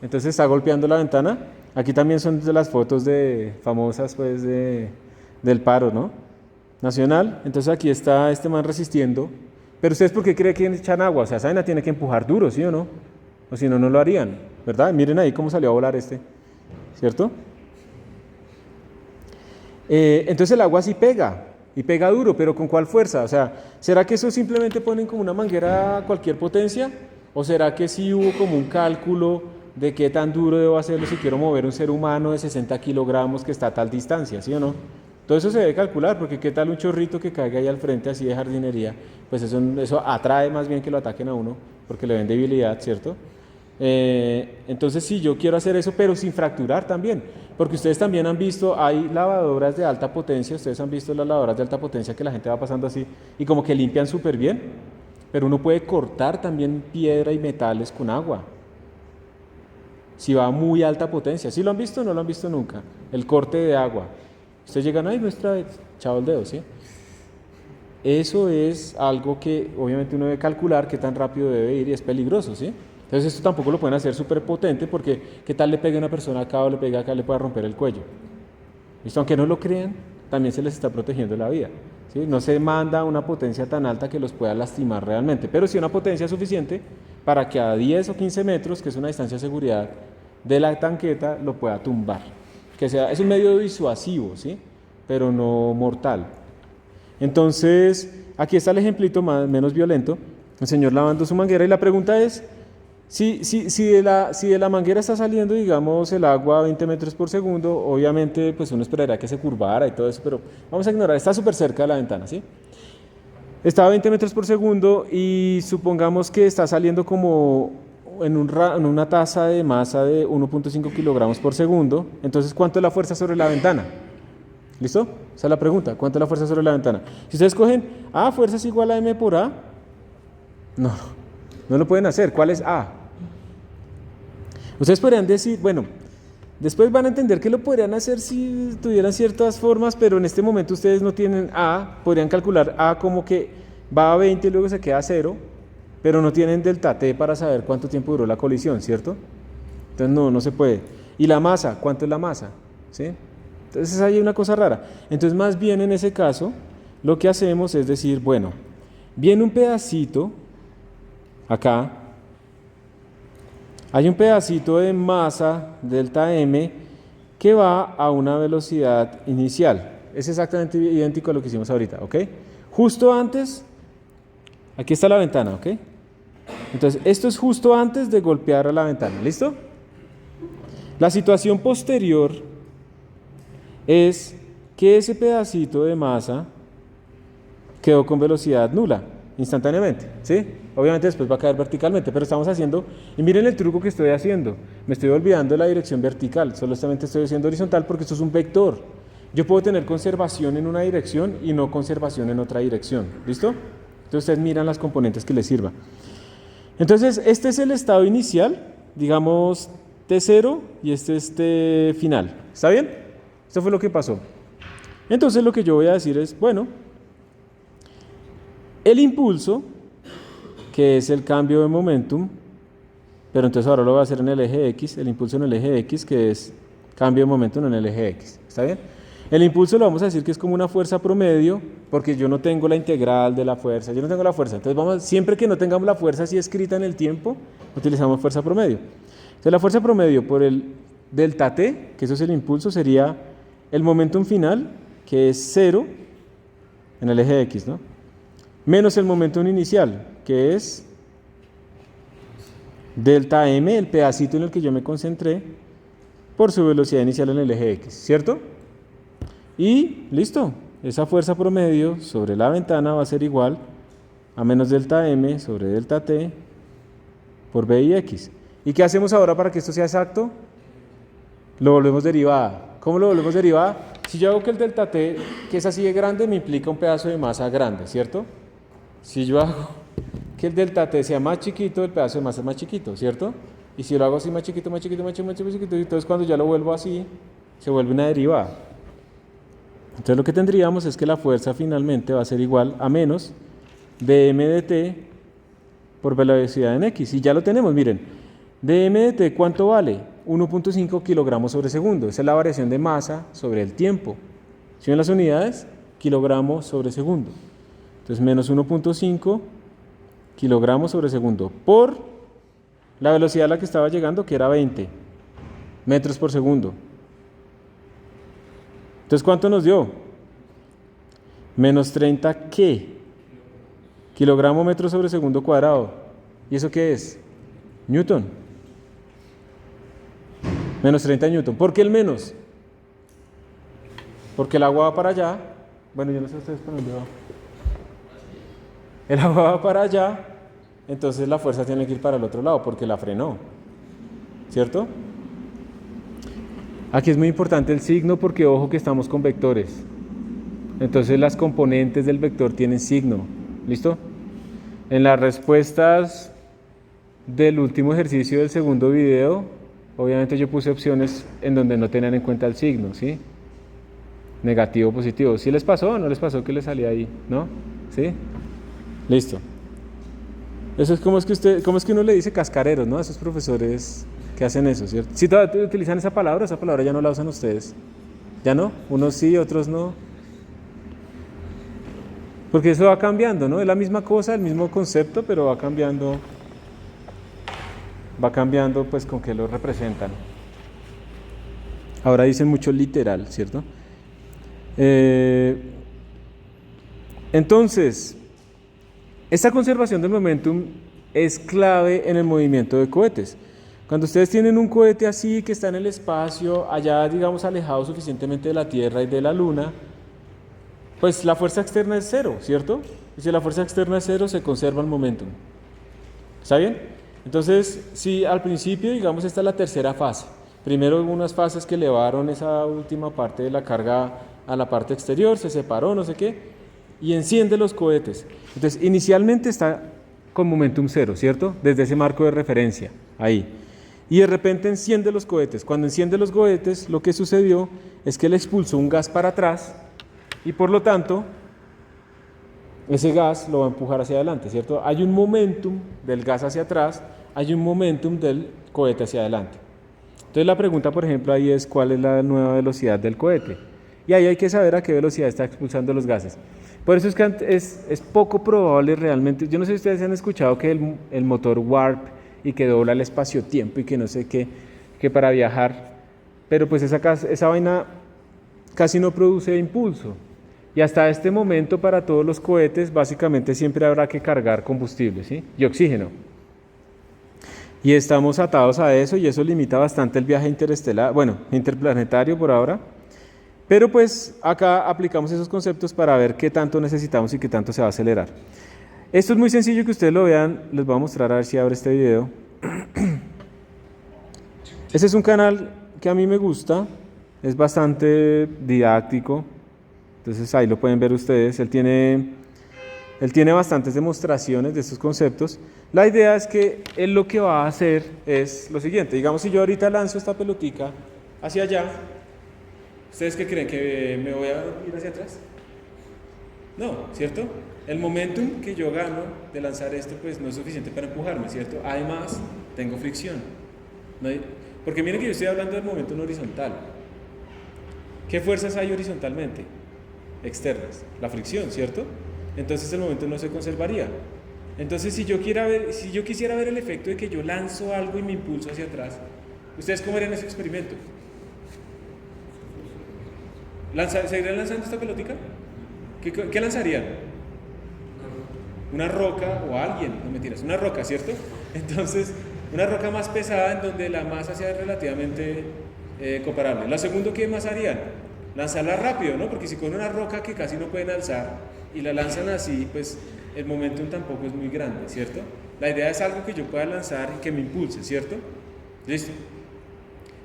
entonces está golpeando la ventana. Aquí también son de las fotos famosas pues del paro, ¿no? Nacional. Entonces aquí está este man resistiendo. Pero ustedes, ¿por qué creen que echan agua? O sea, esa vaina tiene que empujar duro, ¿sí o no? O si no, no lo harían, ¿verdad? Miren ahí cómo salió a volar ¿cierto? Entonces el agua sí pega, y pega duro, pero ¿con cuál fuerza? O sea, ¿será que eso simplemente ponen como una manguera a cualquier potencia? ¿O será que sí hubo como un cálculo de qué tan duro debo hacerlo si quiero mover un ser humano de 60 kilogramos que está a tal distancia, ¿sí o no? Todo eso se debe calcular, porque qué tal un chorrito que caiga ahí al frente así de jardinería, pues eso atrae más bien que lo ataquen a uno, porque le ven debilidad, ¿cierto? Entonces sí, yo quiero hacer eso, pero sin fracturar también, porque ustedes también han visto, hay lavadoras de alta potencia, ustedes han visto las lavadoras de alta potencia que la gente va pasando así y como que limpian súper bien, pero uno puede cortar también piedra y metales con agua, si va a muy alta potencia. ¿Sí lo han visto o no lo han visto nunca? El corte de agua. Ustedes llegan, ay, muestra, chao el dedo, ¿sí? Eso es algo que obviamente uno debe calcular qué tan rápido debe ir y es peligroso, ¿sí? Entonces esto tampoco lo pueden hacer súper potente porque qué tal le pegue a una persona acá o le pega acá, le puede romper el cuello. ¿Listo? Aunque no lo crean, también se les está protegiendo la vida, ¿sí? No se manda una potencia tan alta que los pueda lastimar realmente, pero sí una potencia suficiente para que a 10 o 15 metros, que es una distancia de seguridad de la tanqueta, lo pueda tumbar. Que sea, es un medio disuasivo, ¿sí? Pero no mortal. Entonces, aquí está el ejemplito menos violento, el señor lavando su manguera y la pregunta es, si de la manguera está saliendo, digamos, el agua a 20 metros por segundo, obviamente pues uno esperaría que se curvara y todo eso, pero vamos a ignorar, está súper cerca de la ventana, ¿sí? Está a 20 metros por segundo y supongamos que está saliendo como en una tasa de masa de 1.5 kilogramos por segundo, entonces ¿cuánto es la fuerza sobre la ventana? ¿Listo? Esa es la pregunta, ¿cuánto es la fuerza sobre la ventana? Si ustedes cogen, fuerza es igual a m por a, no lo pueden hacer. ¿Cuál es a? Ustedes podrían decir, bueno, después van a entender que lo podrían hacer si tuvieran ciertas formas, pero en este momento ustedes no tienen a, podrían calcular a como que va a 20 y luego se queda a 0, pero no tienen delta t para saber cuánto tiempo duró la colisión, ¿cierto? Entonces no se puede. ¿Y la masa? ¿Cuánto es la masa? ¿Sí? Entonces hay una cosa rara. Entonces más bien en ese caso, lo que hacemos es decir, bueno, viene un pedacito, acá, hay un pedacito de masa delta m que va a una velocidad inicial. Es exactamente idéntico a lo que hicimos ahorita, ¿ok? Justo antes, aquí está la ventana, ¿ok? Entonces, esto es justo antes de golpear a la ventana, ¿listo? La situación posterior es que ese pedacito de masa quedó con velocidad nula, instantáneamente, ¿sí? Obviamente después va a caer verticalmente, pero estamos haciendo, y miren el truco que estoy haciendo, me estoy olvidando de la dirección vertical, solamente estoy haciendo horizontal porque esto es un vector. Yo puedo tener conservación en una dirección y no conservación en otra dirección, ¿listo? Entonces ustedes miran las componentes que les sirva. Entonces, este es el estado inicial, digamos T0, y este es T final, ¿está bien? Esto fue lo que pasó. Entonces lo que yo voy a decir es, bueno, el impulso, que es el cambio de momentum, pero entonces ahora lo voy a hacer en el eje X, el impulso en el eje X, que es cambio de momentum en el eje X, ¿está bien? El impulso lo vamos a decir que es como una fuerza promedio, porque yo no tengo la integral de la fuerza, yo no tengo la fuerza, entonces siempre que no tengamos la fuerza así escrita en el tiempo, utilizamos fuerza promedio. Entonces la fuerza promedio por el delta T, que eso es el impulso, sería el momentum final, que es 0 en el eje X, ¿no? Menos el momentum inicial, que es delta m, el pedacito en el que yo me concentré, por su velocidad inicial en el eje X, ¿cierto? Y listo, esa fuerza promedio sobre la ventana va a ser igual a menos delta m sobre delta t por b y x. ¿Y qué hacemos ahora para que esto sea exacto? Lo volvemos derivada. ¿Cómo lo volvemos derivada? Si yo hago que el delta t, que es así de grande, me implica un pedazo de masa grande, ¿cierto? Si yo hago que el delta t sea más chiquito, el pedazo de masa es más chiquito, ¿cierto? Y si lo hago así más chiquito, más chiquito, más chiquito, más chiquito, entonces cuando ya lo vuelvo así, se vuelve una derivada. Entonces lo que tendríamos es que la fuerza finalmente va a ser igual a menos dm de t por velocidad en x. Y ya lo tenemos, miren. dm de t, ¿cuánto vale? 1.5 kilogramos sobre segundo. Esa es la variación de masa sobre el tiempo. ¿Sí ven las unidades? Kilogramos sobre segundo. Entonces menos 1.5 kilogramos sobre segundo por la velocidad a la que estaba llegando, que era 20 metros por segundo. Entonces, ¿cuánto nos dio? Menos 30, ¿qué? Kilogramo metro sobre segundo cuadrado. ¿Y eso qué es? Newton. Menos 30 Newton. ¿Por qué el menos? porque el agua va para allá. Bueno, yo no sé ustedes por dónde va. El agua va para allá, entonces la fuerza tiene que ir para el otro lado porque la frenó, ¿cierto? Aquí es muy importante el signo porque ojo que estamos con vectores. Entonces las componentes del vector tienen signo, ¿listo? En las respuestas del último ejercicio del segundo video, obviamente yo puse opciones en donde no tenían en cuenta el signo, ¿sí? Negativo, positivo. ¿Sí les pasó o no les pasó que les salía ahí? ¿No? ¿Sí? Listo. Eso es como es que uno le dice cascareros, ¿no? A esos profesores que hacen eso, ¿cierto? Si todavía utilizan esa palabra ya no la usan ustedes. ¿Ya no? Unos sí, otros no. Porque eso va cambiando, ¿no? Es la misma cosa, el mismo concepto, pero va cambiando pues con qué lo representan. Ahora dicen mucho literal, ¿cierto? Entonces, esta conservación del momentum es clave en el movimiento de cohetes. Cuando ustedes tienen un cohete así que está en el espacio, allá digamos alejado suficientemente de la Tierra y de la Luna, pues la fuerza externa es cero, ¿cierto? Y si la fuerza externa es cero, se conserva el momentum. ¿Está bien? Entonces, si al principio, digamos, esta es la tercera fase. Primero hubo unas fases que elevaron esa última parte de la carga a la parte exterior, se separó, no sé qué, y enciende los cohetes. Entonces, inicialmente está con momentum cero, ¿cierto? Desde ese marco de referencia, ahí. Y de repente enciende los cohetes. Cuando enciende los cohetes, lo que sucedió es que le expulsó un gas para atrás, y por lo tanto, ese gas lo va a empujar hacia adelante, ¿cierto? Hay un momentum del gas hacia atrás, hay un momentum del cohete hacia adelante. Entonces la pregunta, por ejemplo, ahí es ¿cuál es la nueva velocidad del cohete? Y ahí hay que saber a qué velocidad está expulsando los gases. Por eso es que es poco probable realmente, yo no sé si ustedes han escuchado que el motor warp y que dobla el espacio-tiempo y que no sé qué, que para viajar, pero pues esa vaina casi no produce impulso. Y hasta este momento para todos los cohetes básicamente siempre habrá que cargar combustible, ¿sí? Y oxígeno. Y estamos atados a eso y eso limita bastante el viaje interestelar, bueno, interplanetario por ahora. Pero pues acá aplicamos esos conceptos para ver qué tanto necesitamos y qué tanto se va a acelerar. Esto es muy sencillo que ustedes lo vean, les voy a mostrar a ver si abre este video. Este es un canal que a mí me gusta, es bastante didáctico. Entonces ahí lo pueden ver ustedes, él tiene bastantes demostraciones de estos conceptos. La idea es que él lo que va a hacer es lo siguiente, digamos si yo ahorita lanzo esta pelotica hacia allá, ¿ustedes qué creen? ¿Que me voy a ir hacia atrás? No, ¿cierto? El momentum que yo gano de lanzar esto pues no es suficiente para empujarme, ¿cierto? Además, tengo fricción. Porque miren que yo estoy hablando del momentum horizontal. ¿Qué fuerzas hay horizontalmente? Externas, la fricción, ¿cierto? Entonces el momento no se conservaría. Entonces si yo quisiera ver el efecto de que yo lanzo algo y me impulso hacia atrás, ¿ustedes cómo harían ese experimento? ¿Seguirían lanzando esta pelotica? ¿Qué lanzarían? Una roca o alguien, no mentiras, una roca, ¿cierto? Entonces, una roca más pesada en donde la masa sea relativamente comparable. La segunda, ¿qué más harían? Lanzarla rápido, ¿no? Porque si con una roca que casi no pueden alzar y la lanzan así, pues el momentum tampoco es muy grande, ¿cierto? La idea es algo que yo pueda lanzar y que me impulse, ¿cierto? ¿Listo?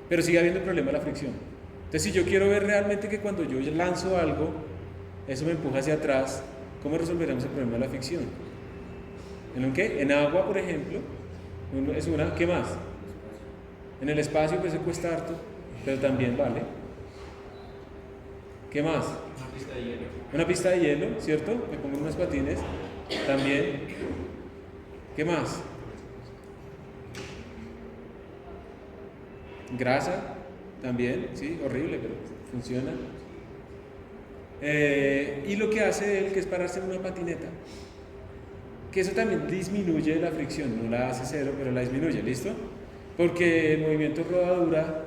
Pero sigue habiendo el problema de la fricción. Entonces, si yo quiero ver realmente que cuando yo lanzo algo, eso me empuja hacia atrás, ¿cómo resolveremos el problema de la fricción? ¿En qué? En agua, por ejemplo, es una, ¿qué más? En el espacio, pues se cuesta harto, pero también vale. ¿Qué más? Una pista de hielo. Una pista de hielo, ¿cierto? Me pongo unos patines. También. ¿Qué más? Grasa. También, sí, horrible, pero funciona. Y lo que hace él, que es pararse en una patineta. Que eso también disminuye la fricción. No la hace cero, pero la disminuye, ¿listo? Porque el movimiento rodadura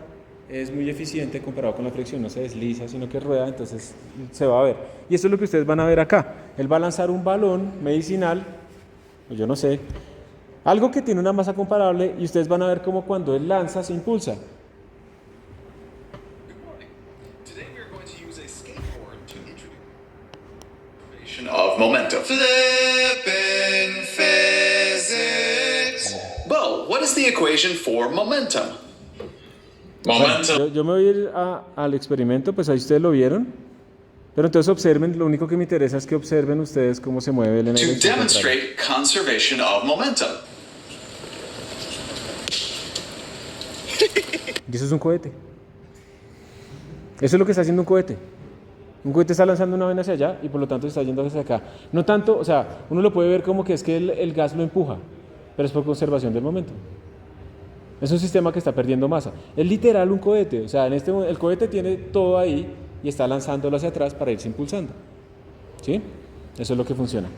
es muy eficiente comparado con la fricción, no se desliza, sino que rueda, entonces se va a ver. Y esto es lo que ustedes van a ver acá. Él va a lanzar un balón medicinal, o yo no sé, algo que tiene una masa comparable, y ustedes van a ver cómo cuando él lanza se impulsa. use a skateboard to introduce of momentum. Flippin' physics. Bo, what is the equation for momentum? Yo me voy a ir al experimento, pues ahí ustedes lo vieron. Pero entonces observen, lo único que me interesa es que observen ustedes cómo se mueve el To energía. demonstrate conservation of momentum. Y eso es un cohete. Eso es lo que está haciendo un cohete. Un cohete está lanzando una vaina hacia allá y por lo tanto está yendo hacia acá. No tanto, o sea, uno lo puede ver como que es que el gas lo empuja, pero es por conservación del momento. Es un sistema que está perdiendo masa. Es literal un cohete. O sea, el cohete tiene todo ahí y está lanzándolo hacia atrás para irse impulsando. ¿Sí? Eso es lo que funciona.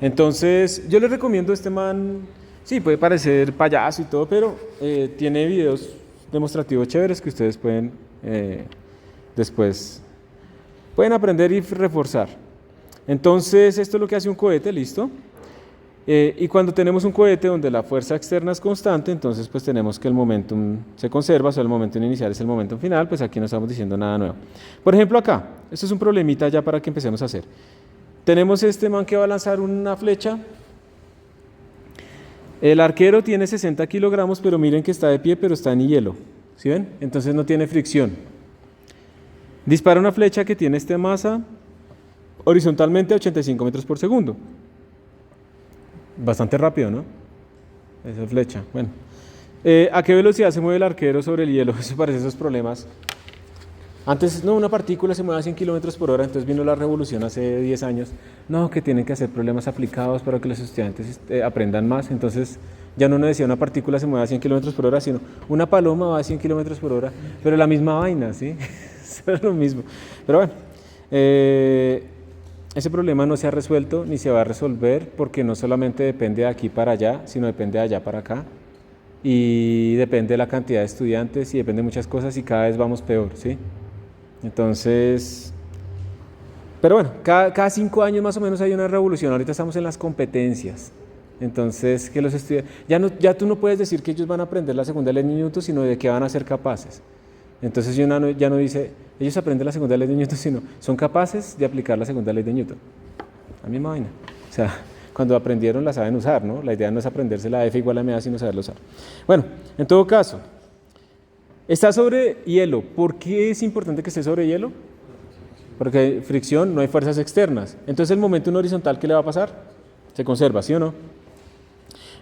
Entonces, yo les recomiendo este man. Sí, puede parecer payaso y todo, pero tiene videos demostrativos chéveres que ustedes pueden después pueden aprender y reforzar. Entonces, esto es lo que hace un cohete, ¿listo? Y cuando tenemos un cohete donde la fuerza externa es constante, entonces pues tenemos que el momentum se conserva, o sea, el momentum inicial es el momentum final, pues aquí no estamos diciendo nada nuevo. Por ejemplo acá, esto es un problemita ya para que empecemos a hacer. Tenemos este man que va a lanzar una flecha. El arquero tiene 60 kilogramos, pero miren que está de pie, pero está en hielo. ¿Sí ven? Entonces no tiene fricción. Dispara una flecha que tiene esta masa horizontalmente a 85 metros por segundo. Bastante rápido, ¿no? Esa flecha. Bueno. ¿A qué velocidad se mueve el arquero sobre el hielo? Eso parece esos problemas. Antes, no, una partícula se mueve a 100 kilómetros por hora, entonces vino la revolución hace 10 años. No, que tienen que hacer problemas aplicados para que los estudiantes aprendan más. Entonces, ya no decía una partícula se mueve a 100 kilómetros por hora, sino una paloma va a 100 kilómetros por hora, pero la misma vaina, ¿sí? Es lo mismo. Pero bueno, ese problema no se ha resuelto ni se va a resolver porque no solamente depende de aquí para allá, sino depende de allá para acá. Y depende de la cantidad de estudiantes y depende de muchas cosas y cada vez vamos peor, ¿sí? Entonces, pero bueno, cada 5 años más o menos hay una revolución. Ahorita estamos en las competencias. Entonces, que los estudiantes, ya tú no puedes decir que ellos van a aprender la segunda ley de Newton, sino de que van a ser capaces. Entonces ya no dice, ellos aprenden la segunda ley de Newton, sino son capaces de aplicar la segunda ley de Newton. La misma vaina. O sea, cuando aprendieron la saben usar, ¿no? La idea no es aprenderse la F igual a ma, sino saberla usar. Bueno, en todo caso, está sobre hielo. ¿Por qué es importante que esté sobre hielo? Porque hay fricción, no hay fuerzas externas. Entonces el momento horizontal, ¿qué le va a pasar? Se conserva, ¿sí o no?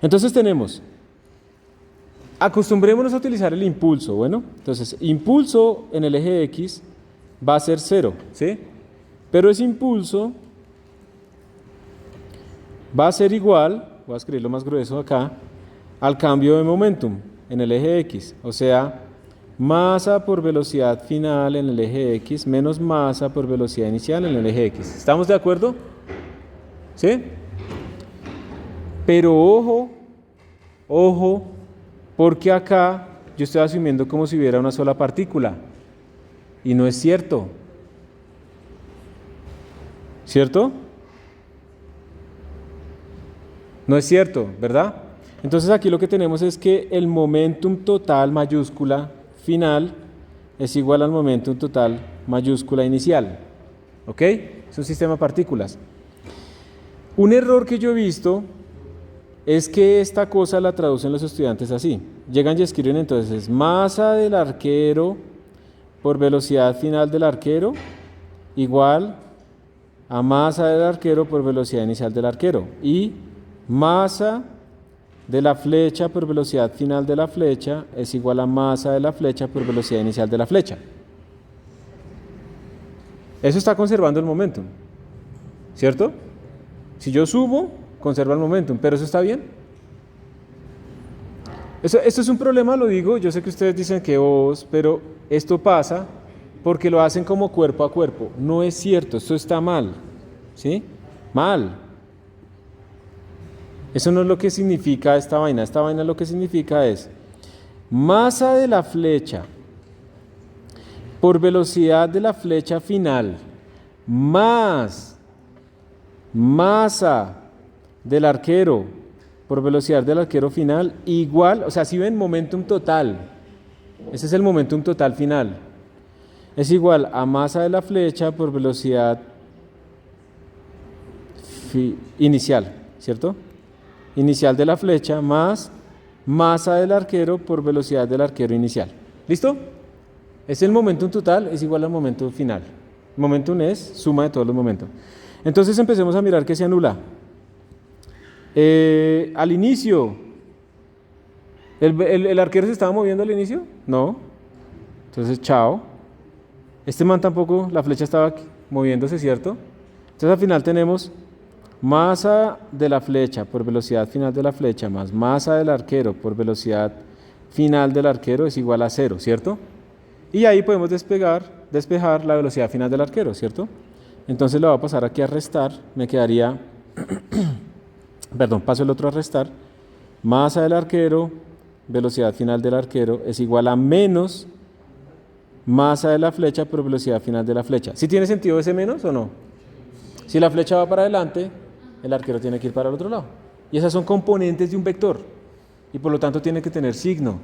Entonces tenemos, acostumbrémonos a utilizar el impulso. Bueno, entonces impulso en el eje X va a ser 0, ¿sí? Pero ese impulso va a ser igual, voy a escribirlo más grueso acá, al cambio de momentum en el eje X. O sea, masa por velocidad final en el eje X menos masa por velocidad inicial en el eje X. ¿Estamos de acuerdo? ¿Sí? Pero ojo, porque acá yo estoy asumiendo como si hubiera una sola partícula. Y no es cierto. ¿Cierto? No es cierto, ¿verdad? Entonces aquí lo que tenemos es que el momentum total mayúscula final es igual al momentum total mayúscula inicial. ¿Ok? Es un sistema de partículas. Un error que yo he visto es que esta cosa la traducen los estudiantes así. Llegan y escriben entonces masa del arquero por velocidad final del arquero igual a masa del arquero por velocidad inicial del arquero. Y masa de la flecha por velocidad final de la flecha es igual a masa de la flecha por velocidad inicial de la flecha. Eso está conservando el momentum, ¿cierto? Si yo subo, conserva el momentum, pero ¿eso está bien? Esto es un problema, lo digo, yo sé que ustedes dicen que pero esto pasa porque lo hacen como cuerpo a cuerpo. No es cierto, esto está mal, ¿sí? Mal. Eso no es lo que significa esta vaina. Esta vaina lo que significa es masa de la flecha por velocidad de la flecha final más masa del arquero por velocidad del arquero final igual, o sea, si ven momentum total, ese es el momentum total final. es igual a masa de la flecha por velocidad inicial, ¿cierto? Inicial de la flecha más masa del arquero por velocidad del arquero inicial. ¿Listo? Es el momentum total, es igual al momentum final. Momentum es suma de todos los momentos. Entonces empecemos a mirar qué se anula. Al inicio, ¿el arquero se estaba moviendo al inicio? No. Entonces, chao. Este man tampoco, la flecha estaba moviéndose, ¿cierto? Entonces al final tenemos masa de la flecha por velocidad final de la flecha más masa del arquero por velocidad final del arquero es igual a 0, ¿cierto? Y ahí podemos despejar la velocidad final del arquero, ¿cierto? Entonces le voy a pasar aquí a restar, me quedaría, perdón, paso el otro a restar, masa del arquero, velocidad final del arquero es igual a menos masa de la flecha por velocidad final de la flecha. ¿Sí tiene sentido ese menos o no? Si la flecha va para adelante, el arquero tiene que ir para el otro lado. Y esas son componentes de un vector. Y por lo tanto tiene que tener signo.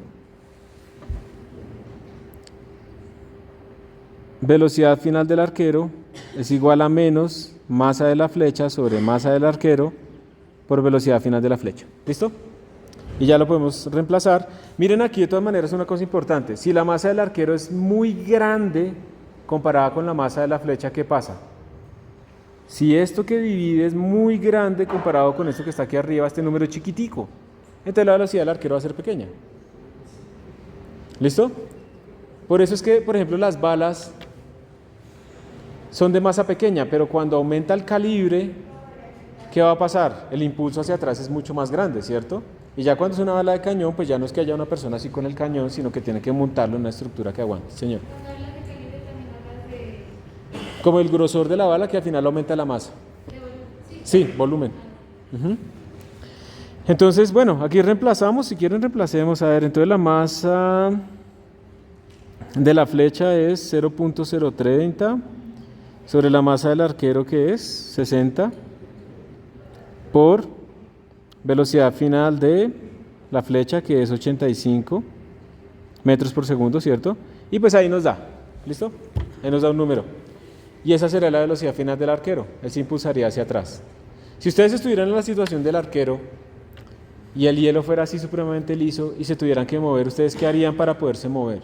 Velocidad final del arquero es igual a menos masa de la flecha sobre masa del arquero por velocidad final de la flecha. ¿Listo? Y ya lo podemos reemplazar. Miren aquí de todas maneras una cosa importante. Si la masa del arquero es muy grande comparada con la masa de la flecha, ¿qué pasa? Si esto que divide es muy grande comparado con esto que está aquí arriba, este número es chiquitico, entonces la velocidad del arquero va a ser pequeña. ¿Listo? Por eso es que, por ejemplo, las balas son de masa pequeña, pero cuando aumenta el calibre, ¿qué va a pasar? El impulso hacia atrás es mucho más grande, ¿cierto? Y ya cuando es una bala de cañón, pues ya no es que haya una persona así con el cañón, sino que tiene que montarlo en una estructura que aguante. Señor. Como el grosor de la bala que al final aumenta la masa. Sí, volumen. Entonces, bueno, aquí reemplazamos, si quieren reemplacemos. A ver, entonces la masa de la flecha es 0.030 sobre la masa del arquero que es 60 por velocidad final de la flecha que es 85 metros por segundo, ¿cierto? Y pues ahí nos da, ¿listo? Ahí nos da un número. Y esa sería la velocidad final del arquero. Él se impulsaría hacia atrás. Si ustedes estuvieran en la situación del arquero y el hielo fuera así supremamente liso y se tuvieran que mover, ¿ustedes qué harían para poderse mover?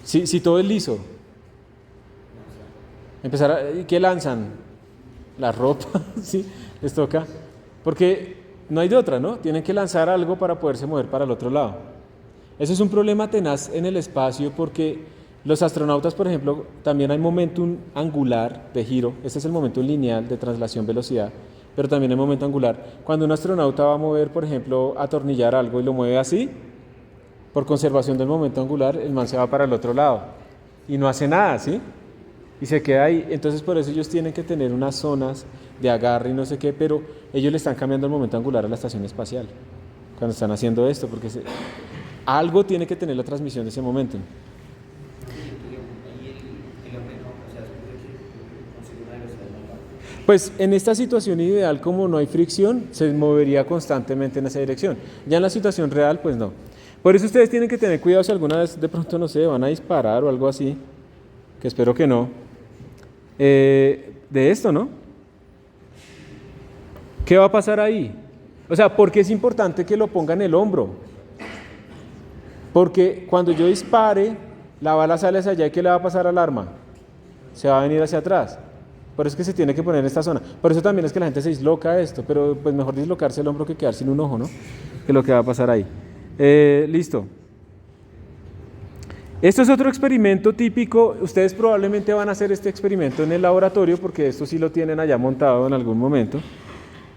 Si todo es liso. ¿Qué lanzan? La ropa, ¿sí? Les toca. Porque no hay de otra, ¿no? Tienen que lanzar algo para poderse mover para el otro lado. Eso es un problema tenaz en el espacio porque los astronautas, por ejemplo, también hay momentum angular de giro. Este es el momentum lineal de traslación velocidad, pero también hay momento angular. Cuando un astronauta va a mover, por ejemplo, atornillar algo y lo mueve así, por conservación del momento angular, el man se va para el otro lado y no hace nada, ¿sí? Y se queda ahí. Entonces, por eso ellos tienen que tener unas zonas de agarre y no sé qué, pero ellos le están cambiando el momento angular a la estación espacial cuando están haciendo esto, porque algo tiene que tener la transmisión de ese momento. Pues en esta situación ideal, como no hay fricción, se movería constantemente en esa dirección. Ya en la situación real, pues no. Por eso ustedes tienen que tener cuidado si alguna vez de pronto, no sé, van a disparar o algo así, que espero que no, de esto, ¿no? ¿Qué va a pasar ahí? O sea, ¿por qué es importante que lo ponga en el hombro? Porque cuando yo dispare, la bala sale hacia allá y ¿qué le va a pasar al arma? Se va a venir hacia atrás. Por eso es que se tiene que poner en esta zona. Por eso también es que la gente se disloca esto, pero pues mejor dislocarse el hombro que quedar sin un ojo, ¿no? Que es lo que va a pasar ahí. Listo. Esto es otro experimento típico. Ustedes probablemente van a hacer este experimento en el laboratorio, porque esto sí lo tienen allá montado en algún momento,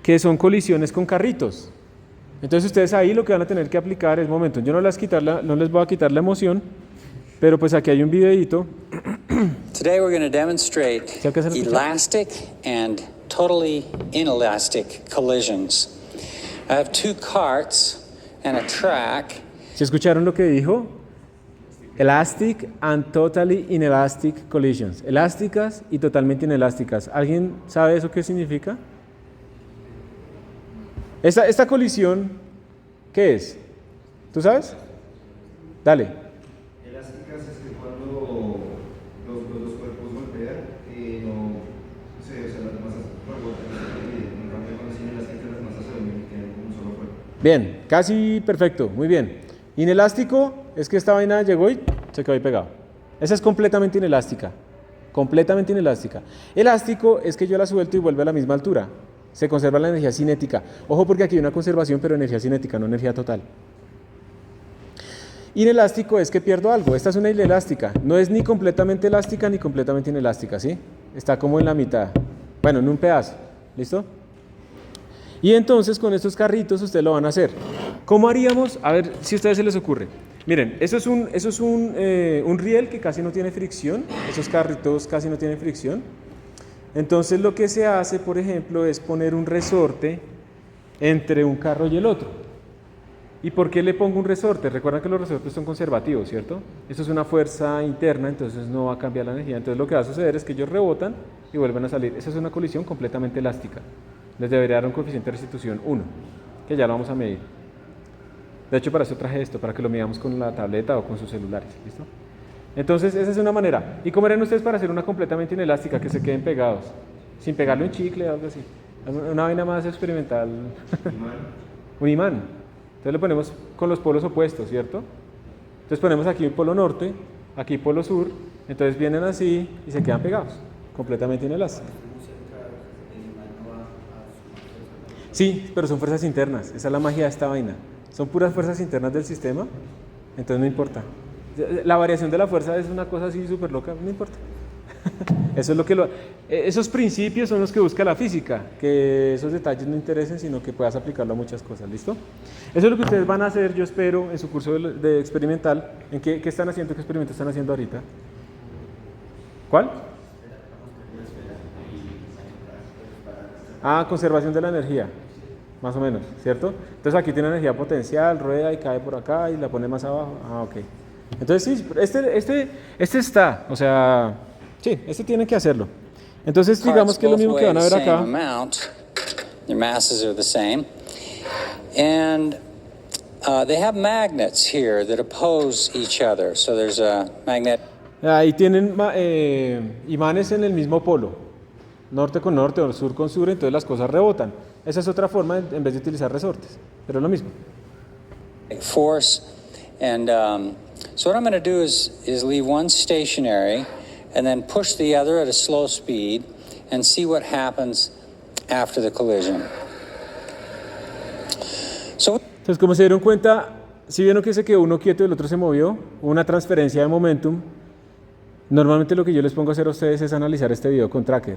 que son colisiones con carritos. Entonces ustedes ahí lo que van a tener que aplicar es momentum. Yo no les voy a quitar la emoción, pero pues aquí hay un videíto. Today we're going to demonstrate elastic and totally inelastic collisions. I have two carts and a track. ¿Se escucharon lo que dijo? Elastic and totally inelastic collisions. Elásticas y totalmente inelásticas. ¿Alguien sabe eso qué significa? Esta colisión, ¿qué es? ¿Tú sabes? Dale. Elásticas es Bien, casi perfecto, muy bien. Inelástico es que esta vaina llegó y se quedó ahí pegado. Esa es completamente inelástica. Completamente inelástica. Elástico es que yo la suelto y vuelve a la misma altura. Se conserva la energía cinética. Ojo porque aquí hay una conservación, pero energía cinética, no energía total. Inelástico es que pierdo algo. Esta es una inelástica. No es ni completamente elástica ni completamente inelástica, ¿sí? Está como en la mitad. Bueno, en un pedazo. ¿Listo? Y entonces con estos carritos ustedes lo van a hacer. ¿Cómo haríamos? A ver si a ustedes se les ocurre. Miren, eso es un riel que casi no tiene fricción. Esos carritos casi no tienen fricción. Entonces lo que se hace, por ejemplo, es poner un resorte entre un carro y el otro. ¿Y por qué le pongo un resorte? Recuerden que los resortes son conservativos, ¿cierto? Eso es una fuerza interna, entonces no va a cambiar la energía. Entonces lo que va a suceder es que ellos rebotan y vuelven a salir. Esa es una colisión completamente elástica. Les debería dar un coeficiente de restitución 1, que ya lo vamos a medir. De hecho, para eso traje esto, para que lo midamos con la tableta o con sus celulares, ¿listo? Entonces, esa es una manera. ¿Y cómo harían ustedes para hacer una completamente inelástica, que se queden pegados? Sin pegarlo en chicle o algo así. Una vaina más experimental. Un imán. Entonces lo ponemos con los polos opuestos, ¿cierto? Entonces ponemos aquí un polo norte, aquí polo sur, entonces vienen así y se quedan pegados, completamente inelásticos. Sí, pero son fuerzas internas, esa es la magia de esta vaina. Son puras fuerzas internas del sistema, entonces no importa. La variación de la fuerza es una cosa así súper loca, no importa. Eso es lo que esos principios son los que busca la física, que esos detalles no interesen, sino que puedas aplicarlo a muchas cosas, ¿listo? Eso es lo que ustedes van a hacer, yo espero, en su curso de experimental. ¿En qué están haciendo? ¿Qué experimento están haciendo ahorita? ¿Cuál? Conservación de la energía, más o menos, ¿cierto? Entonces aquí tiene energía potencial, rueda y cae por acá y la pone más abajo. Ok. Entonces sí, este está, o sea, sí, este tiene que hacerlo. Entonces digamos que es lo mismo que van a ver acá. Their masses are the same. And they have magnets here that oppose each other. So there's a magnet. Ahí tienen imanes en el mismo polo, norte con norte o sur con sur, entonces las cosas rebotan. Esa es otra forma en vez de utilizar resortes, pero es lo mismo. Force, and so what I'm going to do is leave one stationary and then push the other at a slow speed and see what happens after the collision. Entonces, como se dieron cuenta, si vieron que se quedó uno quieto y el otro se movió, hubo una transferencia de momentum. Normalmente lo que yo les pongo a hacer a ustedes es analizar este video con tracker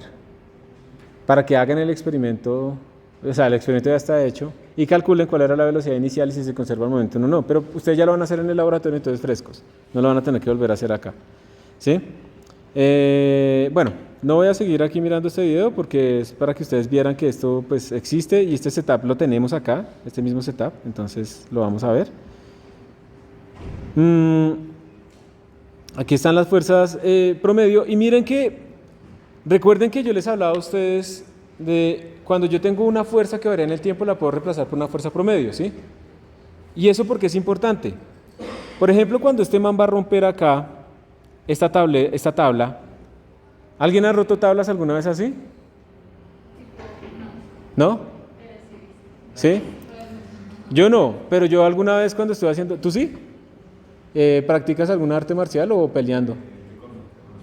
para que hagan el experimento, o sea, el experimento ya está hecho y calculen cuál era la velocidad inicial y si se conserva el momentum o no. Pero ustedes ya lo van a hacer en el laboratorio, entonces frescos, no lo van a tener que volver a hacer acá, ¿sí? Bueno, no voy a seguir aquí mirando este video porque es para que ustedes vieran que esto pues existe y este setup lo tenemos acá, este mismo setup, entonces lo vamos a ver. Aquí están las fuerzas promedio y miren que, recuerden que yo les hablaba a ustedes de cuando yo tengo una fuerza que varía en el tiempo la puedo reemplazar por una fuerza promedio, ¿sí? Y eso porque es importante. Por ejemplo, cuando este man va a romper acá esta tabla, ¿alguien ha roto tablas alguna vez así? ¿No? ¿Sí? Yo no, pero yo alguna vez cuando estuve haciendo... ¿Tú sí? ¿Practicas alguna arte marcial o peleando?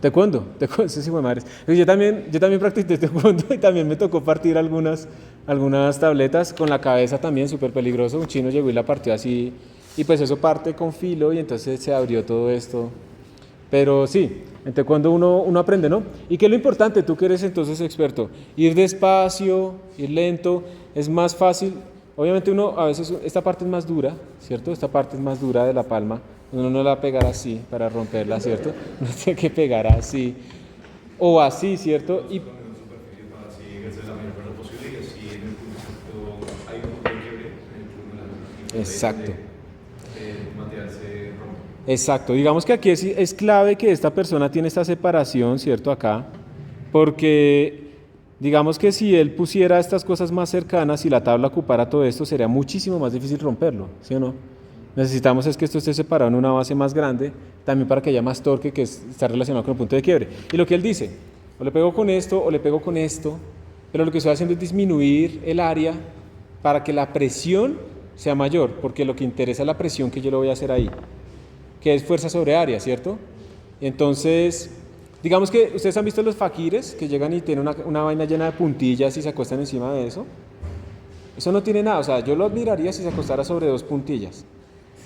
Taekwondo. Sí, sí, madres. Yo también practiqué taekwondo y también me tocó partir algunas tabletas con la cabeza también, súper peligroso. Un chino llegó y la partió así y pues eso parte con filo y entonces se abrió todo esto. Pero sí, en taekwondo uno aprende, ¿no? ¿Y qué es lo importante? Tú que eres entonces experto, ir despacio, ir lento, es más fácil. Obviamente uno a veces, esta parte es más dura, ¿cierto? Esta parte es más dura de la palma, uno no la va a pegar así para romperla, ¿cierto? Uno tiene que pegar así, o así, ¿cierto? Y exacto. Exacto, digamos que aquí es clave que esta persona tiene esta separación, ¿cierto? Acá, porque digamos que si él pusiera estas cosas más cercanas y la tabla ocupara todo esto, sería muchísimo más difícil romperlo, ¿sí o no? Necesitamos es que esto esté separado en una base más grande, también para que haya más torque que está relacionado con el punto de quiebre. Y lo que él dice, o le pego con esto o le pego con esto, pero lo que estoy haciendo es disminuir el área para que la presión sea mayor, porque lo que interesa es la presión que yo le voy a hacer ahí, que es fuerza sobre área, ¿cierto? Entonces, digamos que ustedes han visto los faquires que llegan y tienen una vaina llena de puntillas y se acuestan encima de eso. Eso no tiene nada, o sea, yo lo admiraría si se acostara sobre 2 puntillas,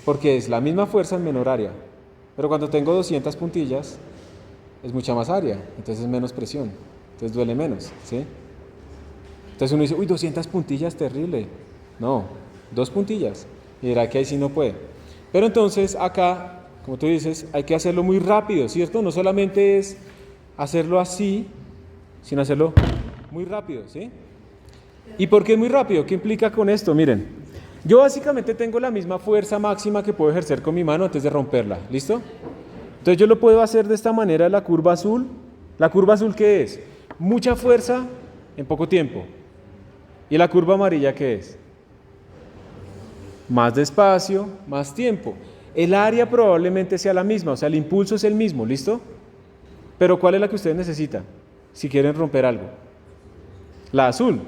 porque es la misma fuerza en menor área. Pero cuando tengo 200 puntillas, es mucha más área, entonces es menos presión, entonces duele menos, ¿sí? Entonces uno dice, uy, 200 puntillas, terrible. No, 2 puntillas, y dirá que ahí sí no puede. Pero entonces acá, como tú dices, hay que hacerlo muy rápido, ¿cierto? No solamente es hacerlo así, sino hacerlo muy rápido, ¿sí? ¿Y por qué muy rápido? ¿Qué implica con esto? Miren, yo básicamente tengo la misma fuerza máxima que puedo ejercer con mi mano antes de romperla, ¿listo? Entonces yo lo puedo hacer de esta manera, la curva azul. ¿La curva azul qué es? Mucha fuerza en poco tiempo. ¿Y la curva amarilla qué es? Más despacio, más tiempo. El área probablemente sea la misma, o sea, el impulso es el mismo, ¿listo? Pero ¿cuál es la que ustedes necesitan si quieren romper algo? La azul.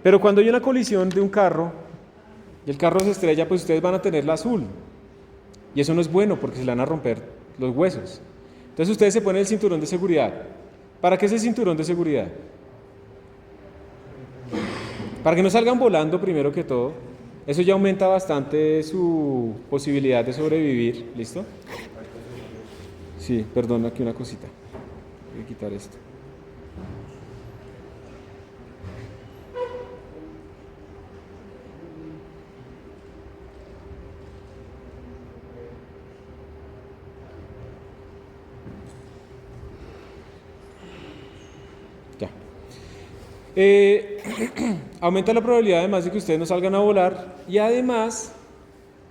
Pero cuando hay una colisión de un carro y el carro se estrella, pues ustedes van a tener la azul. Y eso no es bueno porque se le van a romper los huesos. Entonces ustedes se ponen el cinturón de seguridad. ¿Para qué es el cinturón de seguridad? Para que no salgan volando primero que todo. Eso ya aumenta bastante su posibilidad de sobrevivir. ¿Listo? Sí, perdón, aquí una cosita. Voy a quitar esto. Ya. Aumenta la probabilidad además de que ustedes no salgan a volar y además,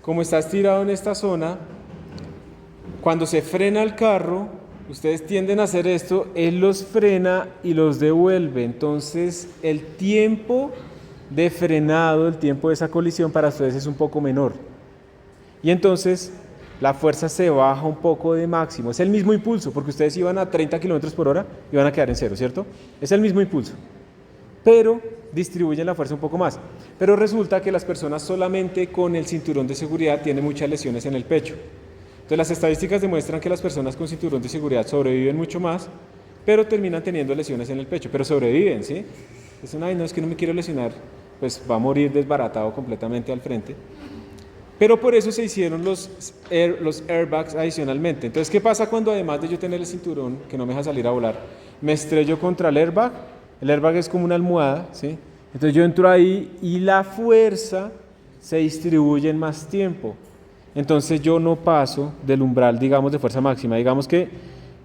como está estirado en esta zona, cuando se frena el carro, ustedes tienden a hacer esto, él los frena y los devuelve. Entonces, el tiempo de frenado, el tiempo de esa colisión para ustedes es un poco menor. Y entonces, la fuerza se baja un poco de máximo. Es el mismo impulso, porque ustedes iban a 30 km por hora y van a quedar en cero, ¿cierto? Es el mismo impulso, pero distribuyen la fuerza un poco más. Pero resulta que las personas solamente con el cinturón de seguridad tienen muchas lesiones en el pecho. Entonces las estadísticas demuestran que las personas con cinturón de seguridad sobreviven mucho más, pero terminan teniendo lesiones en el pecho, pero sobreviven, ¿sí? Dicen, ay, no, es que no me quiero lesionar, pues va a morir desbaratado completamente al frente. Pero por eso se hicieron los airbags adicionalmente. Entonces, ¿qué pasa cuando además de yo tener el cinturón, que no me deja salir a volar, me estrello contra el airbag? El airbag es como una almohada, ¿sí? Entonces yo entro ahí y la fuerza se distribuye en más tiempo. Entonces yo no paso del umbral, digamos, de fuerza máxima. Digamos que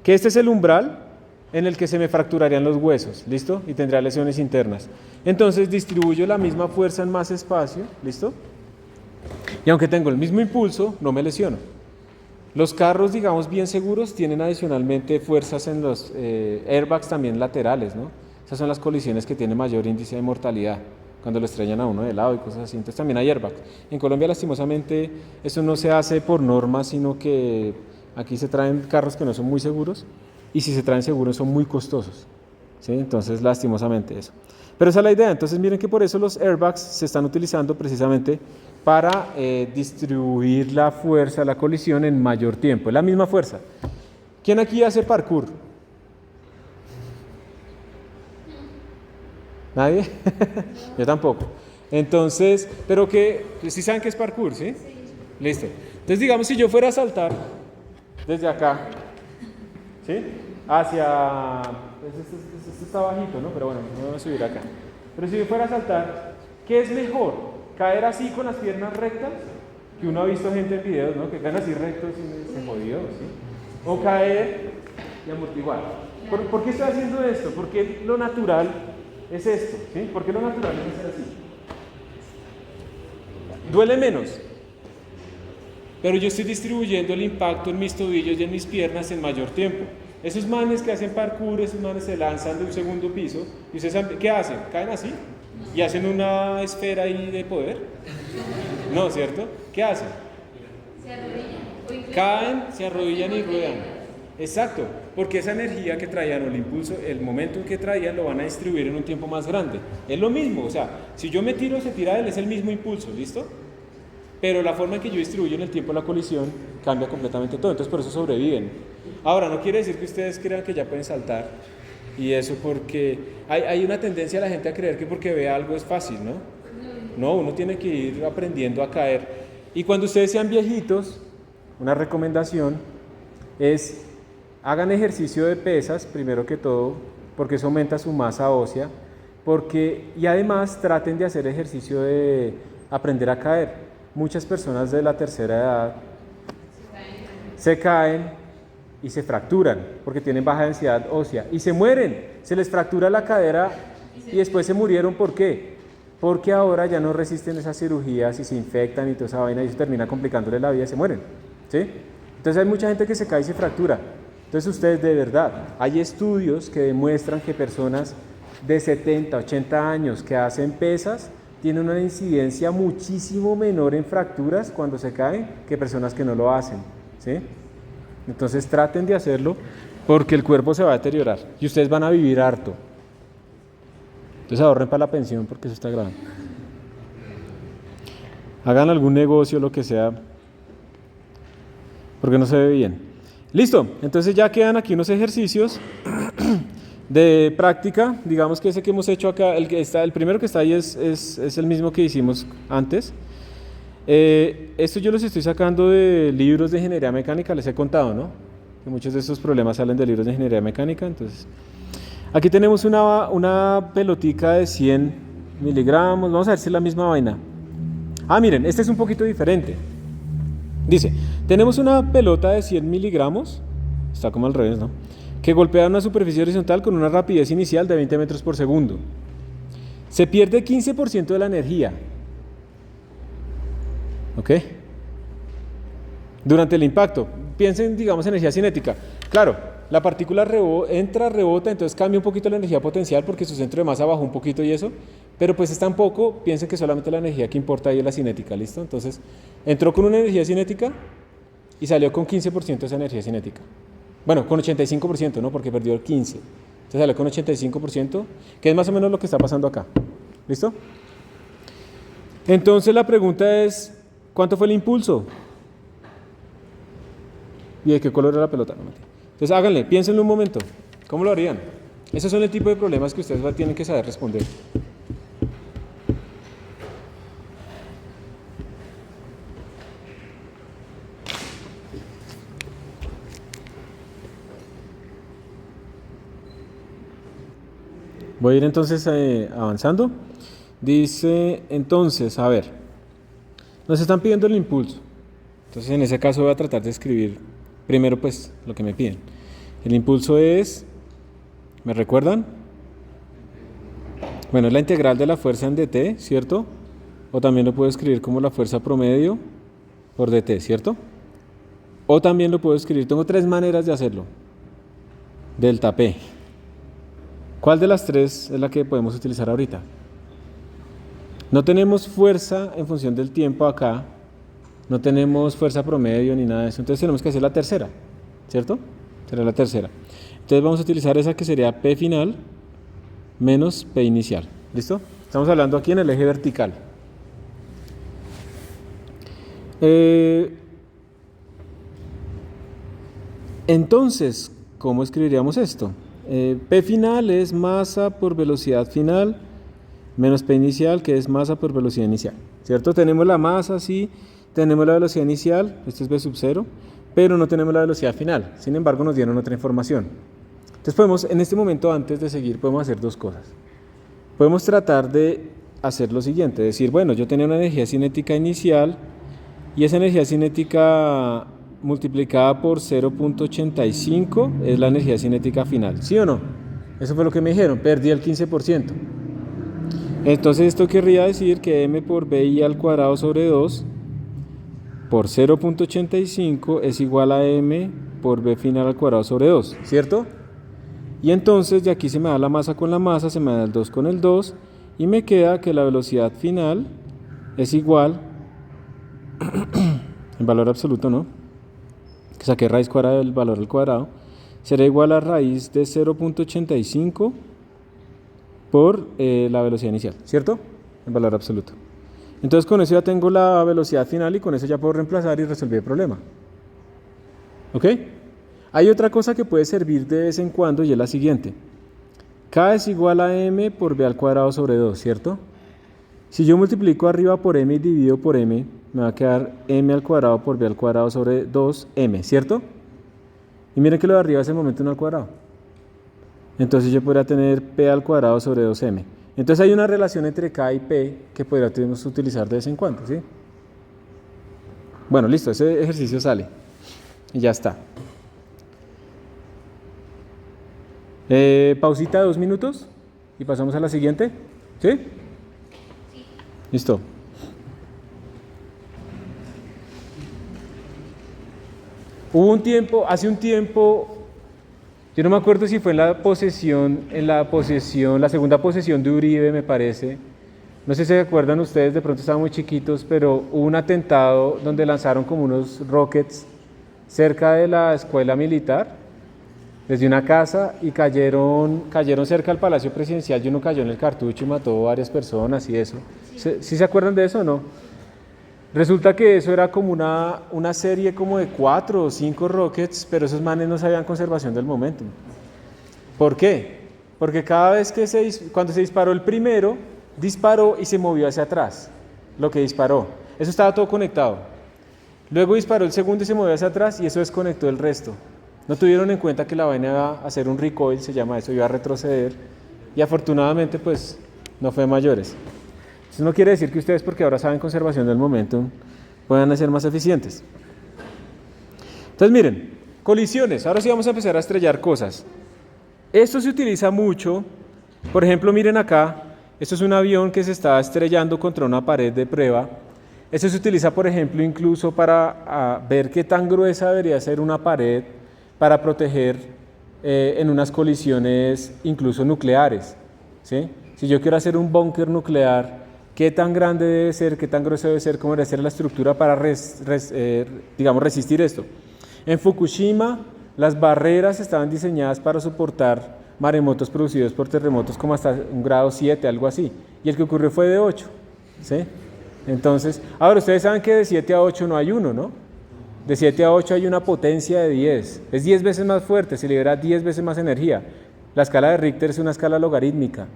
este es el umbral en el que se me fracturarían los huesos, ¿listo? Y tendría lesiones internas. Entonces distribuyo la misma fuerza en más espacio, ¿listo? Y aunque tengo el mismo impulso, no me lesiono. Los carros, digamos, bien seguros tienen adicionalmente fuerzas en los airbags también laterales, ¿no? Esas son las colisiones que tienen mayor índice de mortalidad, cuando lo estrellan a uno de lado y cosas así. Entonces también hay airbags. En Colombia, lastimosamente, eso no se hace por norma, sino que aquí se traen carros que no son muy seguros, y si se traen seguros son muy costosos, ¿sí? Entonces, lastimosamente eso. Pero esa es la idea. Entonces miren que por eso los airbags se están utilizando precisamente para distribuir la fuerza, la colisión en mayor tiempo. Es la misma fuerza. ¿Quién aquí hace parkour? ¿Nadie? Yo tampoco. Entonces, pero que, ¿sí saben qué es parkour, sí? Listo. Entonces, digamos, si yo fuera a saltar desde acá, ¿sí? Hacia, pues esto está bajito, ¿no? Pero bueno, me voy a subir acá. Pero si yo fuera a saltar, ¿qué es mejor? ¿Caer así con las piernas rectas? Que uno ha visto gente en videos, ¿no? Que caen así rectos y se jodió, ¿sí? O caer y amortiguar. ¿Por qué estoy haciendo esto? Porque lo natural es esto, ¿sí? ¿Por qué lo natural es hacer así? Duele menos, pero yo estoy distribuyendo el impacto en mis tobillos y en mis piernas en mayor tiempo. Esos manes que hacen parkour, esos manes se lanzan de un segundo piso, y ustedes saben, ¿qué hacen? ¿Caen así? ¿Y hacen una esfera ahí de poder? No, ¿cierto? ¿Qué hacen? Se arrodillan. Caen, se arrodillan y ruedan. Exacto, porque esa energía que traían o el impulso, el momento en que traían lo van a distribuir en un tiempo más grande. Es lo mismo, o sea, si yo me tiro, se tira él, es el mismo impulso, ¿listo? pero la forma en que yo distribuyo en el tiempo la colisión cambia completamente todo, entonces por eso sobreviven. Ahora, no quiere decir que ustedes crean que ya pueden saltar, y eso porque hay una tendencia a la gente a creer que porque ve algo es fácil, ¿no? No, uno tiene que ir aprendiendo a caer. Y cuando ustedes sean viejitos, una recomendación es hagan ejercicio de pesas, primero que todo, porque eso aumenta su masa ósea, y además traten de hacer ejercicio de aprender a caer. Muchas personas de la tercera edad se caen y se fracturan porque tienen baja densidad ósea y se mueren, se les fractura la cadera y después se murieron. ¿Por qué? Porque ahora ya no resisten esas cirugías y se infectan y toda esa vaina y eso termina complicándole la vida y se mueren, ¿sí? Entonces hay mucha gente que se cae y se fractura. Entonces ustedes, de verdad, hay estudios que demuestran que personas de 70, 80 años que hacen pesas tienen una incidencia muchísimo menor en fracturas cuando se caen que personas que no lo hacen, ¿sí? Entonces traten de hacerlo porque el cuerpo se va a deteriorar y ustedes van a vivir harto. Entonces ahorren para la pensión porque eso está grave. Hagan algún negocio, lo que sea, porque no se ve bien. Listo, entonces ya quedan aquí unos ejercicios de práctica. Digamos que ese que hemos hecho acá, el primero que está ahí es el mismo que hicimos antes. Esto yo los estoy sacando de libros de ingeniería mecánica, les he contado, ¿no? Que muchos de estos problemas salen de libros de ingeniería mecánica. Entonces, aquí tenemos una pelotica de 100 miligramos, vamos a ver si es la misma vaina. Miren, este es un poquito diferente. Dice, tenemos una pelota de 100 miligramos, está como al revés, ¿no? Que golpea una superficie horizontal con una rapidez inicial de 20 metros por segundo. Se pierde 15% de la energía. ¿Ok? Durante el impacto. Piensen, digamos, energía cinética. Claro, la partícula entra, rebota, entonces cambia un poquito la energía potencial porque su centro de masa bajó un poquito y eso, pero pues es tan poco, piensen que solamente la energía que importa ahí es la cinética, ¿listo? Entonces, entró con una energía cinética y salió con 15% de esa energía cinética. Bueno, con 85%, ¿no? Porque perdió el 15%. Entonces salió con 85%, que es más o menos lo que está pasando acá. ¿Listo? Entonces la pregunta es, ¿cuánto fue el impulso? ¿Y de qué color era la pelota? Entonces háganle, piénsenlo un momento. ¿Cómo lo harían? Esos son el tipo de problemas que ustedes tienen que saber responder. Voy a ir entonces avanzando. Dice, entonces, a ver, nos están pidiendo el impulso. Entonces, en ese caso voy a tratar de escribir primero, pues, lo que me piden. El impulso es, ¿me recuerdan? Bueno, es la integral de la fuerza en dt, ¿cierto? O también lo puedo escribir como la fuerza promedio por dt, ¿cierto? O también lo puedo escribir, tengo tres maneras de hacerlo. Delta P. ¿Cuál de las tres es la que podemos utilizar ahorita? No tenemos fuerza en función del tiempo acá, no tenemos fuerza promedio ni nada de eso, entonces tenemos que hacer la tercera, ¿cierto? Será la tercera. Entonces vamos a utilizar esa que sería P final menos P inicial, ¿listo? Estamos hablando aquí en el eje vertical. Entonces, ¿cómo escribiríamos esto? P final es masa por velocidad final menos P inicial, que es masa por velocidad inicial, ¿cierto? Tenemos la masa, sí, tenemos la velocidad inicial, esto es V sub 0, pero no tenemos la velocidad final, sin embargo nos dieron otra información. Entonces podemos, en este momento, antes de seguir, podemos hacer dos cosas. Podemos tratar de hacer lo siguiente, decir, bueno, yo tenía una energía cinética inicial y esa energía cinética multiplicada por 0.85 es la energía cinética final, ¿sí o no? Eso fue lo que me dijeron, perdí el 15%. Entonces esto querría decir que m por bi al cuadrado sobre 2 por 0.85 es igual a m por b final al cuadrado sobre 2, ¿cierto? Y entonces de aquí se me da la masa con la masa, se me da el 2 con el 2 y me queda que la velocidad final es igual, en valor absoluto, ¿no? Que saqué raíz cuadrada del valor al cuadrado, será igual a raíz de 0.85 por la velocidad inicial, ¿cierto? En valor absoluto. Entonces con eso ya tengo la velocidad final y con eso ya puedo reemplazar y resolver el problema. ¿Ok? Hay otra cosa que puede servir de vez en cuando y es la siguiente. K es igual a m por b al cuadrado sobre 2, ¿cierto? Si yo multiplico arriba por m y divido por m, me va a quedar m al cuadrado por b al cuadrado sobre 2m, ¿cierto? Y miren que lo de arriba es el momento 1 al cuadrado. Entonces yo podría tener p al cuadrado sobre 2m. Entonces hay una relación entre k y p que podríamos utilizar de vez en cuando, ¿sí? Bueno, listo, ese ejercicio sale. Y ya está. Pausita de 2 minutos y pasamos a la siguiente. ¿Sí? Sí. Listo. Hace un tiempo, yo no me acuerdo si fue en la segunda posesión de Uribe, me parece. No sé si se acuerdan ustedes, de pronto estaban muy chiquitos, pero hubo un atentado donde lanzaron como unos rockets cerca de la escuela militar, desde una casa, y cayeron cerca del Palacio Presidencial, y uno cayó en el cartucho y mató a varias personas y eso. ¿Sí se acuerdan de eso o no? Resulta que eso era como una serie como de 4 o 5 rockets, pero esos manes no sabían conservación del momentum. ¿Por qué? Porque cada vez que cuando se disparó el primero, disparó y se movió hacia atrás, lo que disparó. Eso estaba todo conectado. Luego disparó el segundo y se movió hacia atrás y eso desconectó el resto. No tuvieron en cuenta que la vaina iba a hacer un recoil, se llama eso, iba a retroceder, y afortunadamente pues no fue mayores. Eso no quiere decir que ustedes, porque ahora saben conservación del momentum, puedan ser más eficientes. Entonces miren, colisiones, ahora sí vamos a empezar a estrellar cosas. Esto se utiliza mucho, por ejemplo miren acá, esto es un avión que se está estrellando contra una pared de prueba. Esto se utiliza por ejemplo incluso para ver qué tan gruesa debería ser una pared para proteger en unas colisiones incluso nucleares, ¿sí? Si yo quiero hacer un búnker nuclear, ¿qué tan grande debe ser, qué tan grueso debe ser, cómo debe ser la estructura para resistir esto? En Fukushima, las barreras estaban diseñadas para soportar maremotos producidos por terremotos como hasta un grado 7, algo así. Y el que ocurrió fue de 8, ¿sí? Entonces, ahora ustedes saben que de 7 a 8 no hay uno, ¿no? De 7 a 8 hay una potencia de 10. Es 10 veces más fuerte, se libera 10 veces más energía. La escala de Richter es una escala logarítmica.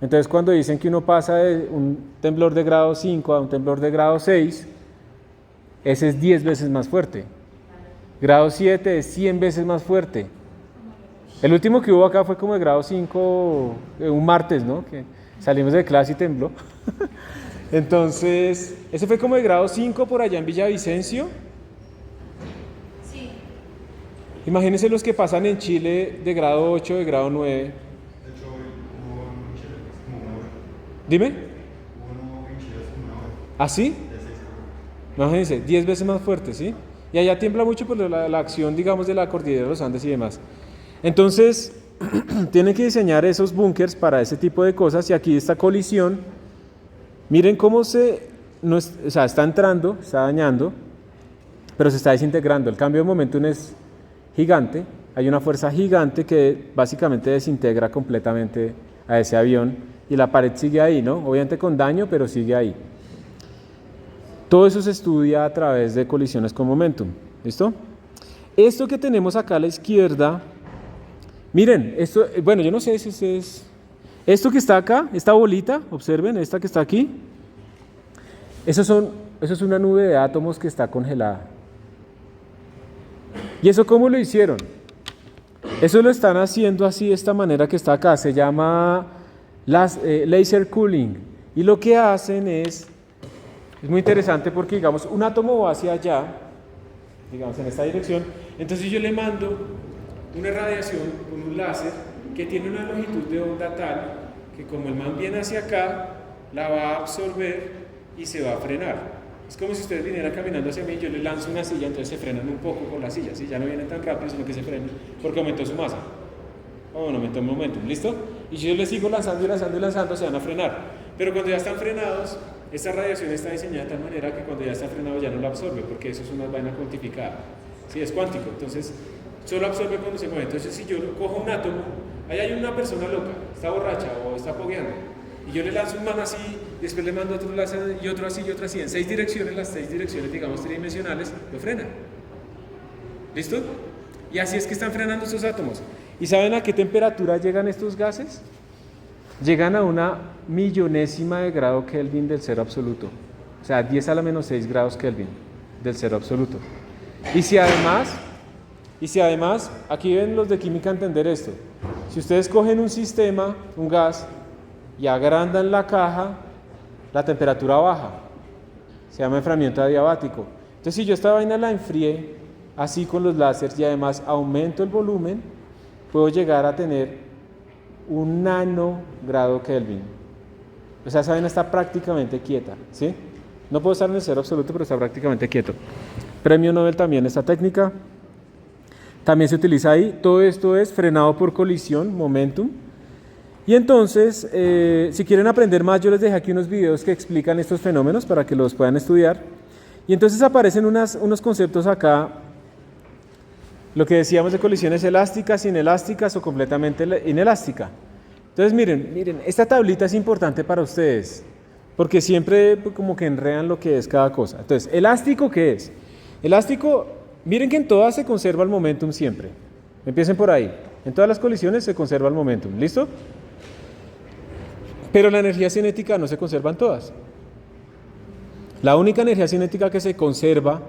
Entonces, cuando dicen que uno pasa de un temblor de grado 5 a un temblor de grado 6, ese es 10 veces más fuerte. Grado 7 es 100 veces más fuerte. El último que hubo acá fue como de grado 5, un martes, ¿no? Que salimos de clase y tembló. Entonces, ese fue como de grado 5 por allá en Villavicencio. Sí. Imagínense los que pasan en Chile de grado 8, de grado 9. Dime. ¿Ah, sí? Imagínense, 10 veces más fuerte, ¿sí? Y allá tiembla mucho por la acción, digamos, de la cordillera de los Andes y demás. Entonces, tienen que diseñar esos búnkers para ese tipo de cosas. Y aquí esta colisión, miren cómo está entrando, está dañando, pero se está desintegrando. El cambio de momentum es gigante. Hay una fuerza gigante que básicamente desintegra completamente a ese avión y la pared sigue ahí, ¿no? Obviamente con daño, pero sigue ahí. Todo eso se estudia a través de colisiones con momentum. ¿Listo? Esto que tenemos acá a la izquierda, miren, esto, bueno, yo no sé si ustedes... Esto que está acá, esta bolita, observen, esta que está aquí, eso es una nube de átomos que está congelada. ¿Y eso cómo lo hicieron? Eso lo están haciendo así, de esta manera que está acá, se llama laser cooling. Y lo que hacen es muy interesante porque, digamos, un átomo va hacia allá, digamos, en esta dirección, entonces yo le mando una radiación con un láser que tiene una longitud de onda tal que como el man viene hacia acá, la va a absorber y se va a frenar. Es como si ustedes vinieran caminando hacia mí, yo le lanzo una silla, entonces se frenan un poco con la silla, ¿sí? Ya no vienen tan rápido, sino que se frenan porque aumentó su masa. Bueno, aumentó el momentum, ¿listo? Y si yo les sigo lanzando y lanzando y lanzando, se van a frenar. Pero cuando ya están frenados, esta radiación está diseñada de tal manera que cuando ya está frenado ya no la absorbe, porque eso es una vaina cuantificada. Sí, es cuántico, entonces solo absorbe cuando se mueve. Entonces si yo cojo un átomo, ahí hay una persona loca, está borracha o está pogueando, y yo le lanzo un man así después le mando otro láser y otro así y otro así, en 6 direcciones, las 6 direcciones, digamos, tridimensionales, lo frena. ¿Listo? Y así es que están frenando estos átomos. ¿Y saben a qué temperatura llegan estos gases? Llegan a una millonésima de grado Kelvin del cero absoluto. O sea, 10 a la menos 6 grados Kelvin del cero absoluto. Y si además, aquí ven los de química entender esto. Si ustedes cogen un sistema, un gas, y agrandan la caja, la temperatura baja. Se llama enfriamiento adiabático. Entonces, si yo esta vaina la enfrié así con los láseres y además aumento el volumen, puedo llegar a tener 1 nanogrado Kelvin. O sea, esa vaina está prácticamente quieta, ¿sí? No puedo estar en el cero absoluto, pero está prácticamente quieto. Premio Nobel también esta técnica. También se utiliza ahí. Todo esto es frenado por colisión, momentum. Y entonces, si quieren aprender más, yo les dejé aquí unos videos que explican estos fenómenos para que los puedan estudiar. Y entonces aparecen unos conceptos acá, lo que decíamos de colisiones elásticas, inelásticas o completamente inelástica. Entonces, miren, esta tablita es importante para ustedes, porque siempre como que enredan lo que es cada cosa. Entonces, ¿elástico qué es? Elástico, miren que en todas se conserva el momentum siempre. Empiecen por ahí. En todas las colisiones se conserva el momentum. ¿Listo? Pero la energía cinética no se conserva en todas. La única energía cinética que se conserva,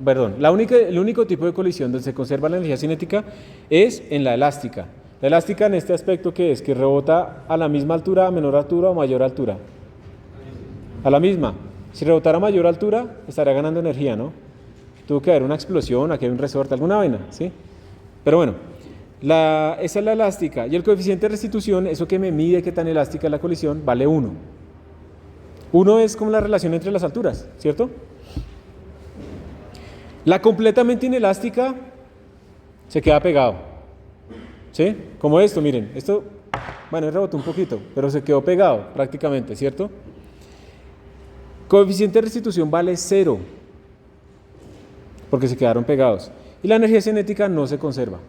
el único tipo de colisión donde se conserva la energía cinética es en la elástica. La elástica en este aspecto, ¿qué es? Que rebota a la misma altura, a menor altura o mayor altura. A la misma. Si rebotara a mayor altura, estaría ganando energía, ¿no? Tuvo que haber una explosión, aquí hay un resorte, alguna vaina, ¿sí? Pero bueno, esa es la elástica. Y el coeficiente de restitución, eso que me mide qué tan elástica es la colisión, vale 1. 1 es como la relación entre las alturas, ¿cierto? La completamente inelástica se queda pegado, ¿sí? Como esto, miren, esto, bueno, rebotó un poquito, pero se quedó pegado prácticamente, ¿cierto? Coeficiente de restitución vale 0, porque se quedaron pegados. Y la energía cinética no se conserva.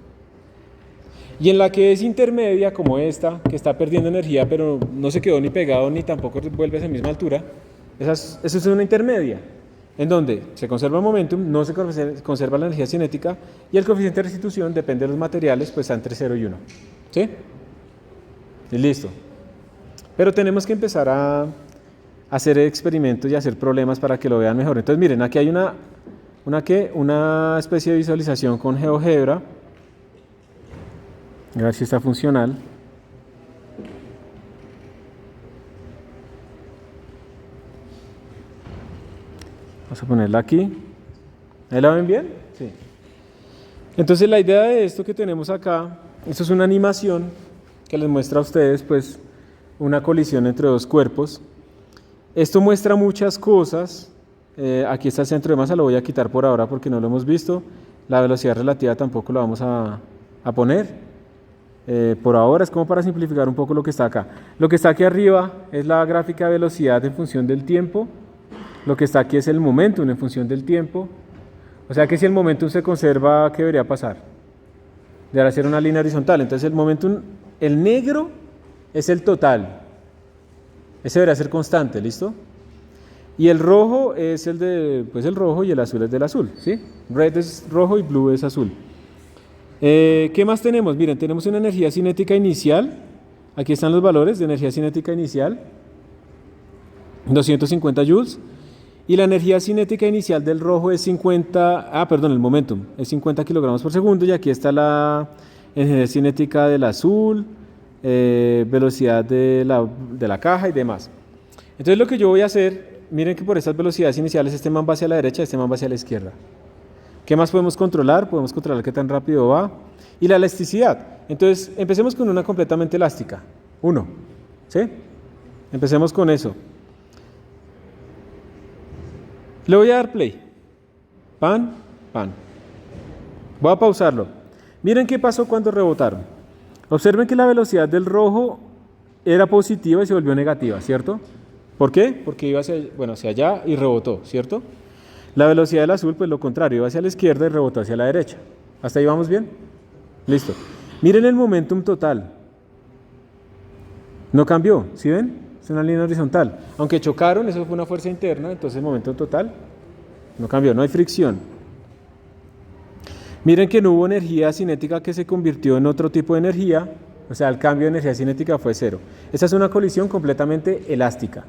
Y en la que es intermedia, como esta, que está perdiendo energía, pero no se quedó ni pegado ni tampoco vuelve a esa misma altura, esa es una intermedia, en donde se conserva el momentum, no se conserva la energía cinética, y el coeficiente de restitución, depende de los materiales, pues está entre 0 y 1. ¿Sí? Y listo. Pero tenemos que empezar a hacer experimentos y hacer problemas para que lo vean mejor. Entonces, miren, aquí hay una especie de visualización con GeoGebra. A ver si está funcional. Vamos a ponerla aquí. ¿Ahí la ven bien? Sí. Entonces la idea de esto que tenemos acá, esto es una animación que les muestra a ustedes pues una colisión entre dos cuerpos. Esto muestra muchas cosas. Aquí está el centro de masa, lo voy a quitar por ahora porque no lo hemos visto. La velocidad relativa tampoco lo vamos a poner. Por ahora es como para simplificar un poco lo que está acá. Lo que está aquí arriba es la gráfica de velocidad en función del tiempo. Lo que está aquí es el momentum en función del tiempo. O sea que si el momentum se conserva, ¿qué debería pasar? Debería ser una línea horizontal. Entonces el momentum, el negro es el total. Ese debería ser constante, ¿listo? Y el rojo es el rojo y el azul es del azul, ¿sí? Red es rojo y blue es azul. ¿Qué más tenemos? Miren, tenemos una energía cinética inicial. Aquí están los valores de energía cinética inicial. 250 joules. Y la energía cinética inicial del rojo es el momentum, es 50 kilogramos por segundo. Y aquí está la energía cinética del azul, velocidad de la caja y demás. Entonces lo que yo voy a hacer, miren que por estas velocidades iniciales este man va hacia la derecha, este man va hacia la izquierda. ¿Qué más podemos controlar? Podemos controlar qué tan rápido va. Y la elasticidad. Entonces, empecemos con una completamente elástica. 1. ¿Sí? Empecemos con eso. Le voy a dar play. Pan. Voy a pausarlo. Miren qué pasó cuando rebotaron. Observen que la velocidad del rojo era positiva y se volvió negativa, ¿cierto? ¿Por qué? Porque iba hacia allá y rebotó, ¿cierto? La velocidad del azul, pues lo contrario, iba hacia la izquierda y rebotó hacia la derecha. ¿Hasta ahí vamos bien? Listo. Miren el momentum total. No cambió, ¿sí ven? es una línea horizontal. Aunque chocaron, eso fue una fuerza interna, entonces el momento total no cambió, no hay fricción. Miren que no hubo energía cinética que se convirtió en otro tipo de energía, o sea, el cambio de energía cinética fue cero. Esta es una colisión completamente elástica.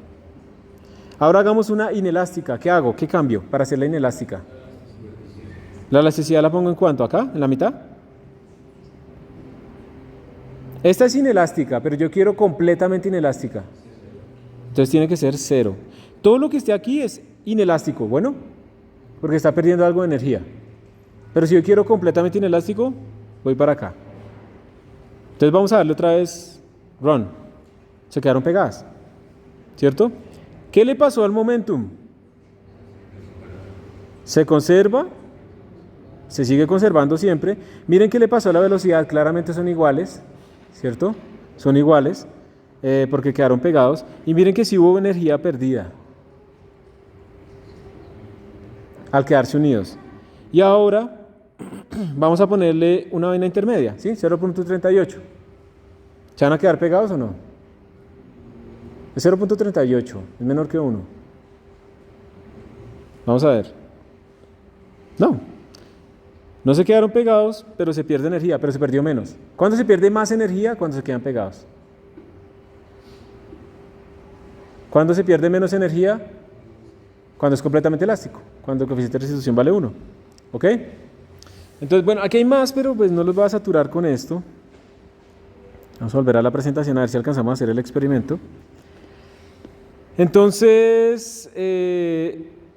Ahora hagamos una inelástica. ¿Qué hago? ¿Qué cambio para hacerla inelástica? ¿La elasticidad la pongo en cuánto? ¿Acá? ¿En la mitad? Esta es inelástica, pero yo quiero completamente inelástica. Entonces tiene que ser cero. Todo lo que esté aquí es inelástico, bueno, porque está perdiendo algo de energía. Pero si yo quiero completamente inelástico, voy para acá. Entonces vamos a darle otra vez run. Se quedaron pegadas, ¿cierto? ¿Qué le pasó al momentum? Se conserva, se sigue conservando siempre. Miren qué le pasó a la velocidad, claramente son iguales, ¿cierto? Son iguales porque quedaron pegados. Y miren que sí hubo energía perdida al quedarse unidos. Y ahora vamos a ponerle una vaina intermedia, ¿sí? 0.38. ¿Se van a quedar pegados o no? Es 0.38, es menor que 1. Vamos a ver. No se quedaron pegados, pero se pierde energía, pero se perdió menos. ¿Cuándo se pierde más energía? Cuando se quedan pegados. ¿Cuándo se pierde menos energía? Cuando es completamente elástico, cuando el coeficiente de restitución vale 1. ¿Ok? Entonces, bueno, aquí hay más, pero pues no los voy a saturar con esto. Vamos a volver a la presentación a ver si alcanzamos a hacer el experimento. Entonces,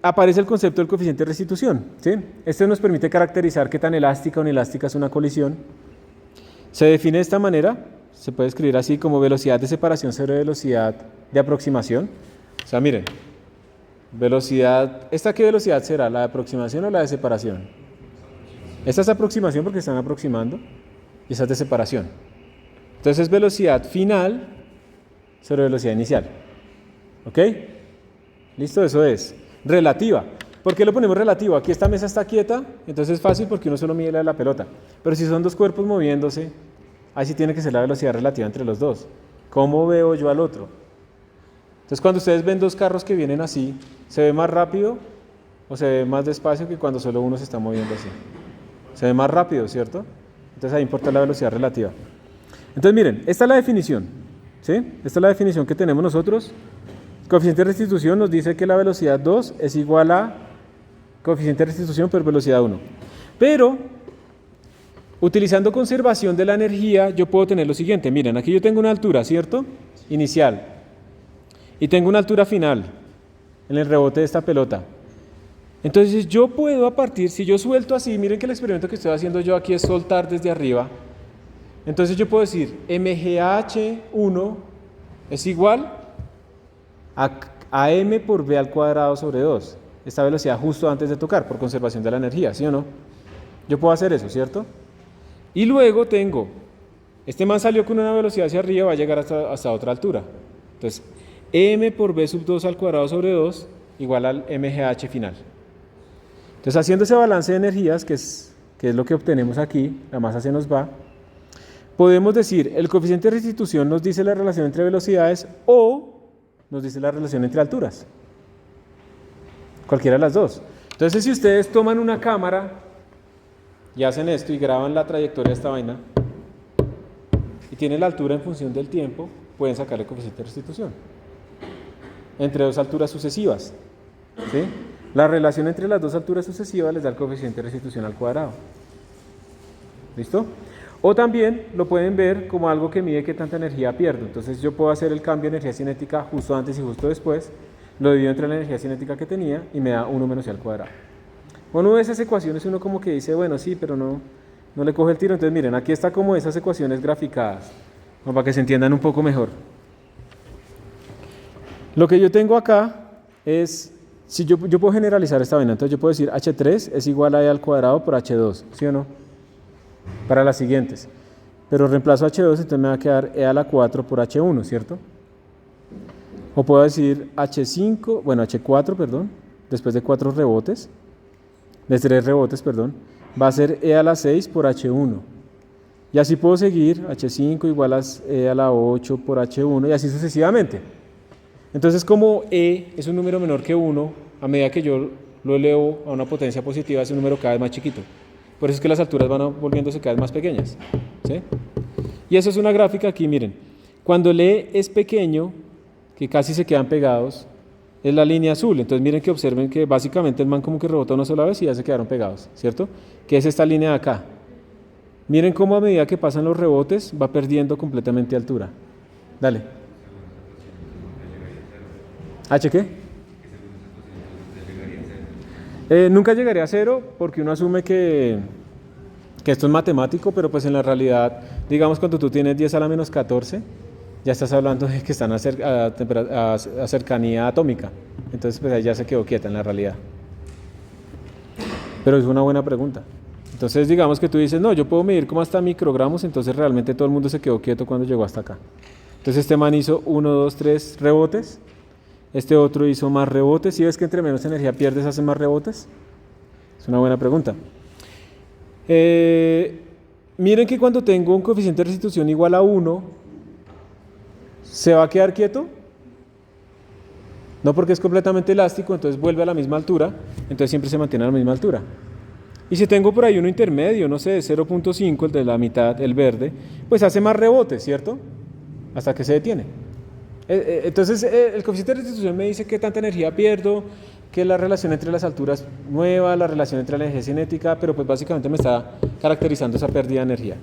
aparece el concepto del coeficiente de restitución, ¿sí? Este nos permite caracterizar qué tan elástica o inelástica es una colisión. Se define de esta manera, se puede escribir así como velocidad de separación sobre velocidad de aproximación. O sea, miren, velocidad, ¿esta qué velocidad será? ¿La de aproximación o la de separación? Esta es aproximación porque están aproximando y esta es de separación. Entonces es velocidad final sobre velocidad inicial. ¿Ok? ¿Listo? Eso es relativa. ¿Por qué lo ponemos relativo? Aquí esta mesa está quieta, entonces es fácil porque uno solo mide la de la pelota. Pero si son dos cuerpos moviéndose, ahí sí tiene que ser la velocidad relativa entre los dos. ¿Cómo veo yo al otro? Entonces cuando ustedes ven dos carros que vienen así, ¿se ve más rápido o se ve más despacio que cuando solo uno se está moviendo así? Se ve más rápido, ¿cierto? Entonces ahí importa la velocidad relativa. Entonces miren, esta es la definición, ¿sí? Esta es la definición que tenemos nosotros. Coeficiente de restitución nos dice que la velocidad 2 es igual a coeficiente de restitución por velocidad 1. Pero, utilizando conservación de la energía, yo puedo tener lo siguiente. Miren, aquí yo tengo una altura, ¿cierto? Inicial. Y tengo una altura final en el rebote de esta pelota. Entonces yo puedo a partir, si yo suelto así, miren que el experimento que estoy haciendo yo aquí es soltar desde arriba. Entonces yo puedo decir mgh1 es igual a m por v al cuadrado sobre 2. Esta velocidad justo antes de tocar, por conservación de la energía, ¿sí o no? Yo puedo hacer eso, ¿cierto? Y luego tengo, este man salió con una velocidad hacia arriba, va a llegar hasta otra altura. Entonces, m por v sub 2 al cuadrado sobre 2 igual al mgh final. Entonces, haciendo ese balance de energías, que es lo que obtenemos aquí, la masa se nos va, podemos decir, el coeficiente de restitución nos dice la relación entre velocidades o nos dice la relación entre alturas. Cualquiera de las dos. Entonces, si ustedes toman una cámara y hacen esto y graban la trayectoria de esta vaina y tienen la altura en función del tiempo, pueden sacar el coeficiente de restitución entre dos alturas sucesivas, ¿sí? La relación entre las dos alturas sucesivas les da el coeficiente de restitución al cuadrado. ¿Listo? O también lo pueden ver como algo que mide qué tanta energía pierdo. Entonces yo puedo hacer el cambio de energía cinética justo antes y justo después, lo divido entre la energía cinética que tenía y me da 1 menos c al cuadrado. Cuando uno ve esas ecuaciones uno como que dice, bueno, sí, pero no le coge el tiro. Entonces miren, aquí está como esas ecuaciones graficadas, como para que se entiendan un poco mejor. Lo que yo tengo acá es, si yo puedo generalizar esta vaina, entonces yo puedo decir H3 es igual a E al cuadrado por H2, ¿sí o no? Para las siguientes. Pero reemplazo H2, entonces me va a quedar E a la 4 por H1, ¿cierto? O puedo decir H4, perdón, después de 4 rebotes, de 3 rebotes, perdón, va a ser E a la 6 por H1. Y así puedo seguir, H5 igual a E a la 8 por H1 y así sucesivamente. Entonces, como E es un número menor que 1, a medida que yo lo elevo a una potencia positiva, es un número cada vez más chiquito. Por eso es que las alturas van volviéndose cada vez más pequeñas, ¿sí? Y eso es una gráfica aquí, miren. Cuando el E es pequeño, que casi se quedan pegados, es la línea azul. Entonces miren que observen que básicamente el man como que rebota una sola vez y ya se quedaron pegados, ¿cierto? Que es esta línea de acá. Miren cómo a medida que pasan los rebotes va perdiendo completamente altura. Dale. ¿H qué? Nunca llegaría a cero porque uno asume que esto es matemático, pero pues en la realidad, digamos cuando tú tienes 10 a la menos 14, ya estás hablando de que están a cercanía atómica. Entonces pues ahí ya se quedó quieta en la realidad. Pero es una buena pregunta. Entonces digamos que tú dices, no, yo puedo medir como hasta microgramos, entonces realmente todo el mundo se quedó quieto cuando llegó hasta acá. Entonces este man hizo 1, 2, 3 rebotes. Este otro hizo más rebotes. ¿Sí ves que entre menos energía pierdes, hacen más rebotes? Es una buena pregunta. Miren que cuando tengo un coeficiente de restitución igual a 1, ¿se va a quedar quieto? No, porque es completamente elástico, entonces vuelve a la misma altura, entonces siempre se mantiene a la misma altura. Y si tengo por ahí uno intermedio, no sé, 0.5, el de la mitad, el verde, pues hace más rebotes, ¿cierto? Hasta que se detiene. Entonces, el coeficiente de restitución me dice qué tanta energía pierdo, qué es la relación entre las alturas nueva, la relación entre la energía cinética, pero pues básicamente me está caracterizando esa pérdida de energía.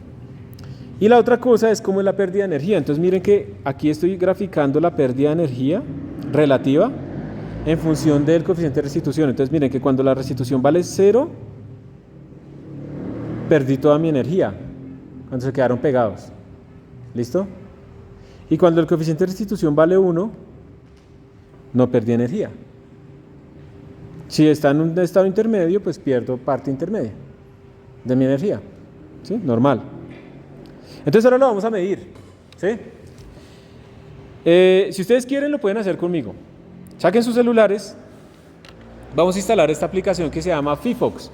Y la otra cosa es cómo es la pérdida de energía. Entonces miren que aquí estoy graficando la pérdida de energía relativa en función del coeficiente de restitución. Entonces miren que cuando la restitución vale 0, perdí toda mi energía, cuando se quedaron pegados. ¿Listo? Y cuando el coeficiente de restitución vale 1, no perdí energía. Si está en un estado intermedio, pues pierdo parte intermedia de mi energía. ¿Sí? Normal. Entonces ahora lo vamos a medir. ¿Sí? Si ustedes quieren, lo pueden hacer conmigo. Saquen sus celulares. Vamos a instalar esta aplicación que se llama Fifox.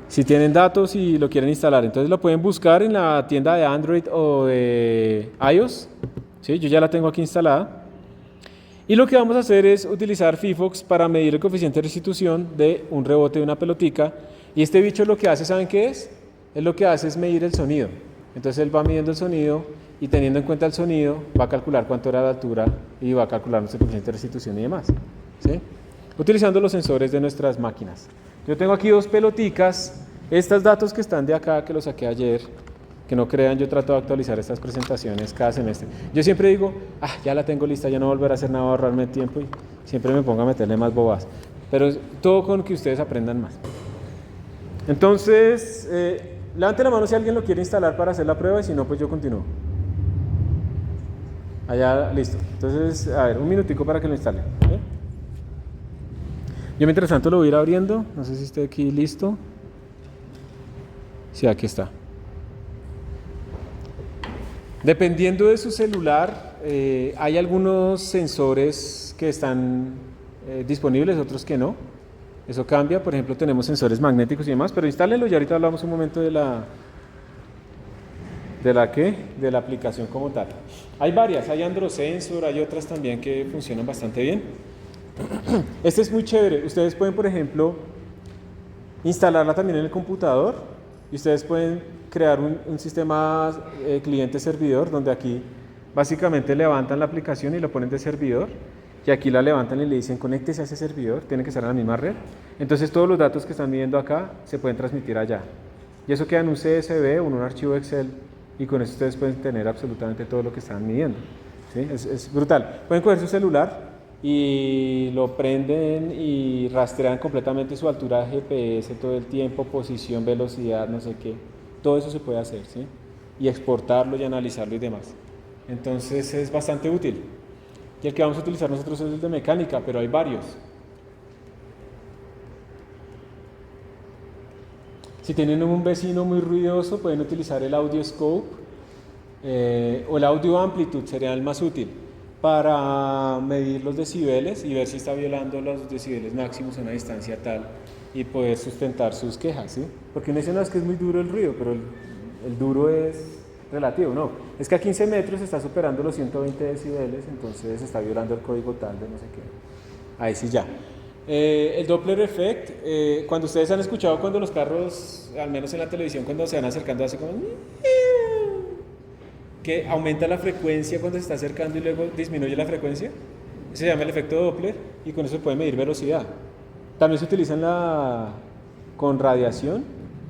Si tienen datos y lo quieren instalar, entonces lo pueden buscar en la tienda de Android o de iOS. ¿Sí? Yo ya la tengo aquí instalada. Y lo que vamos a hacer es utilizar Fifox para medir el coeficiente de restitución de un rebote de una pelotica. Y este bicho lo que hace, ¿saben qué es? Él lo que hace es medir el sonido. Entonces él va midiendo el sonido y teniendo en cuenta el sonido va a calcular cuánto era de altura y va a calcular nuestro coeficiente de restitución y demás. ¿Sí? Utilizando los sensores de nuestras máquinas. Yo tengo aquí 2 peloticas. Estos datos que están de acá, que los saqué ayer, que no crean, yo trato de actualizar estas presentaciones cada semestre. Yo siempre digo, ya la tengo lista, ya no volveré a hacer nada, ahorrarme tiempo y siempre me pongo a meterle más bobas. Pero todo con que ustedes aprendan más. Entonces, levante la mano si alguien lo quiere instalar para hacer la prueba y si no, pues yo continúo. Allá, listo. Entonces, a ver, un minutico para que lo instale. ¿Okay? Yo mientras tanto lo voy a ir abriendo. No sé si estoy aquí listo. Sí, aquí está. Dependiendo de su celular, hay algunos sensores que están disponibles, otros que no. Eso cambia. Por ejemplo, tenemos sensores magnéticos y demás, pero instálenlo y ahorita hablamos un momento de la aplicación como tal. Hay varias, hay Androsensor, hay otras también que funcionan bastante bien. Este es muy chévere. Ustedes pueden, por ejemplo, instalarla también en el computador y ustedes pueden crear un sistema cliente-servidor donde aquí básicamente levantan la aplicación y lo ponen de servidor y aquí la levantan y le dicen conéctese a ese servidor, tiene que estar en la misma red. Entonces todos los datos que están midiendo acá se pueden transmitir allá y eso queda en un CSV o en un archivo Excel y con eso ustedes pueden tener absolutamente todo lo que están midiendo. ¿Sí? Es brutal. Pueden coger su celular y lo prenden y rastrean completamente su altura GPS todo el tiempo, posición, velocidad, no sé qué. Todo eso se puede hacer, ¿sí? Y exportarlo y analizarlo y demás. Entonces es bastante útil. Y el que vamos a utilizar nosotros es el de mecánica, pero hay varios. Si tienen un vecino muy ruidoso, pueden utilizar el Audio Scope o el Audio Amplitude, sería el más útil, para medir los decibeles y ver si está violando los decibeles máximos a una distancia tal y poder sustentar sus quejas, ¿sí? Porque uno dice, no, es que es muy duro el ruido, pero el duro es relativo, no. Es que a 15 metros está superando los 120 decibeles, entonces está violando el código tal de no sé qué. Ahí sí ya. El Doppler effect, cuando ustedes han escuchado cuando los carros, al menos en la televisión, cuando se van acercando así como... que aumenta la frecuencia cuando se está acercando y luego disminuye la frecuencia. Se llama el efecto Doppler y con eso se puede medir velocidad. También se utiliza con radiación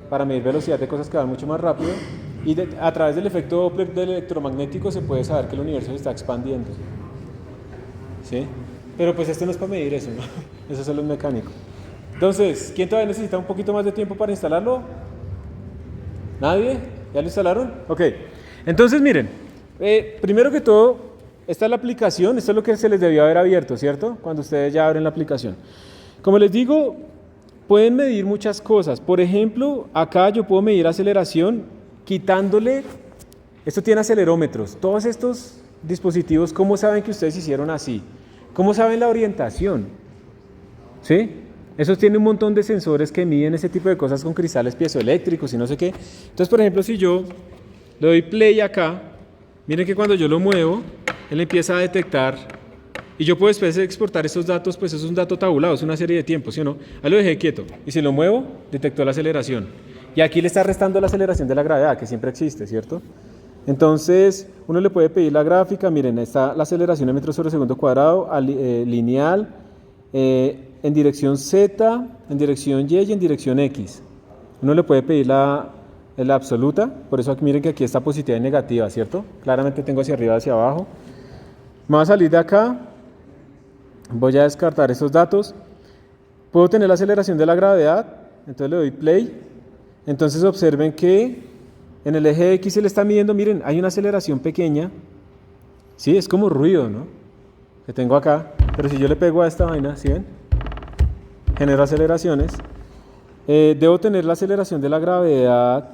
para medir velocidad de cosas que van mucho más rápido y a través del efecto Doppler del electromagnético se puede saber que el universo se está expandiendo. ¿Sí? Pero pues esto no es para medir eso, ¿no? Eso solo es mecánico. Entonces, ¿quién todavía necesita un poquito más de tiempo para instalarlo? ¿Nadie? ¿Ya lo instalaron? Ok. Entonces, miren, primero que todo, esta es la aplicación, esto es lo que se les debió haber abierto, ¿cierto? Cuando ustedes ya abren la aplicación. Como les digo, pueden medir muchas cosas. Por ejemplo, acá yo puedo medir aceleración quitándole, esto tiene acelerómetros. Todos estos dispositivos, ¿cómo saben que ustedes hicieron así? ¿Cómo saben la orientación? ¿Sí? Esos tienen un montón de sensores que miden ese tipo de cosas con cristales piezoeléctricos y no sé qué. Entonces, por ejemplo, si yo le doy play acá, miren que cuando yo lo muevo, él empieza a detectar, y yo puedo después exportar esos datos, pues eso es un dato tabulado, es una serie de tiempos, ¿sí o no? Ahí lo dejé quieto, y si lo muevo, detectó la aceleración. Y aquí le está restando la aceleración de la gravedad, que siempre existe, ¿cierto? Entonces, uno le puede pedir la gráfica, miren, está la aceleración en metros sobre segundo cuadrado, lineal, en dirección Z, en dirección Y y en dirección X. Uno le puede pedir la absoluta, por eso aquí, miren que aquí está positiva y negativa, ¿cierto? Claramente tengo hacia arriba y hacia abajo. Me voy a salir de acá, voy a descartar esos datos. Puedo tener la aceleración de la gravedad, entonces le doy play. Entonces observen que en el eje X se le está midiendo, miren, hay una aceleración pequeña. Sí, es como ruido, ¿no? Que tengo acá, pero si yo le pego a esta vaina, ¿sí ven? Genero aceleraciones. Debo tener la aceleración de la gravedad.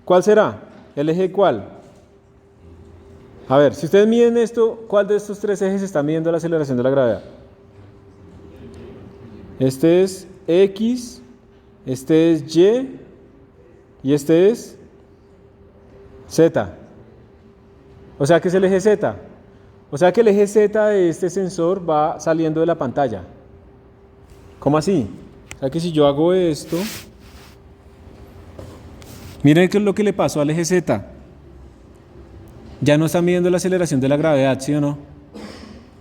¿Cuál será? ¿El eje cuál? A ver, si ustedes miden esto, ¿cuál de estos tres ejes está midiendo la aceleración de la gravedad? Este es X, este es y este es Z. O sea que es el eje Z. O sea que el eje Z de este sensor va saliendo de la pantalla. ¿Cómo así? O sea que si yo hago esto, miren qué es lo que le pasó al eje Z. Ya no está midiendo la aceleración de la gravedad, ¿sí o no?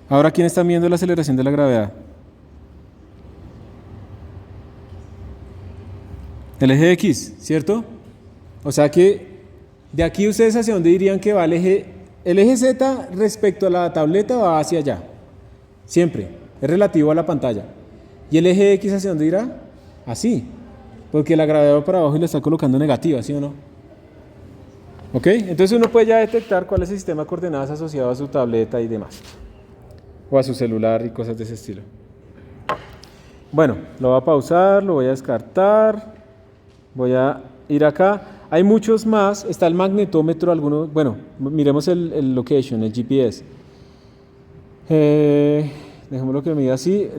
Ahora, ¿quién está midiendo la aceleración de la gravedad? El eje X, ¿cierto? O sea que de aquí ustedes hacia dónde dirían que va el eje Z respecto a la tableta va hacia allá. Siempre. Es relativo a la pantalla. ¿Y el eje X hacia dónde irá? Así. Porque la gravedad va para abajo y la está colocando negativa, ¿sí o no? ¿Ok? Entonces uno puede ya detectar cuál es el sistema de coordenadas asociado a su tableta y demás. O a su celular y cosas de ese estilo. Bueno, lo voy a pausar, lo voy a descartar. Voy a ir acá. Hay muchos más. Está el magnetómetro, algunos. Bueno, miremos el location, el GPS. Dejémoslo que me diga así.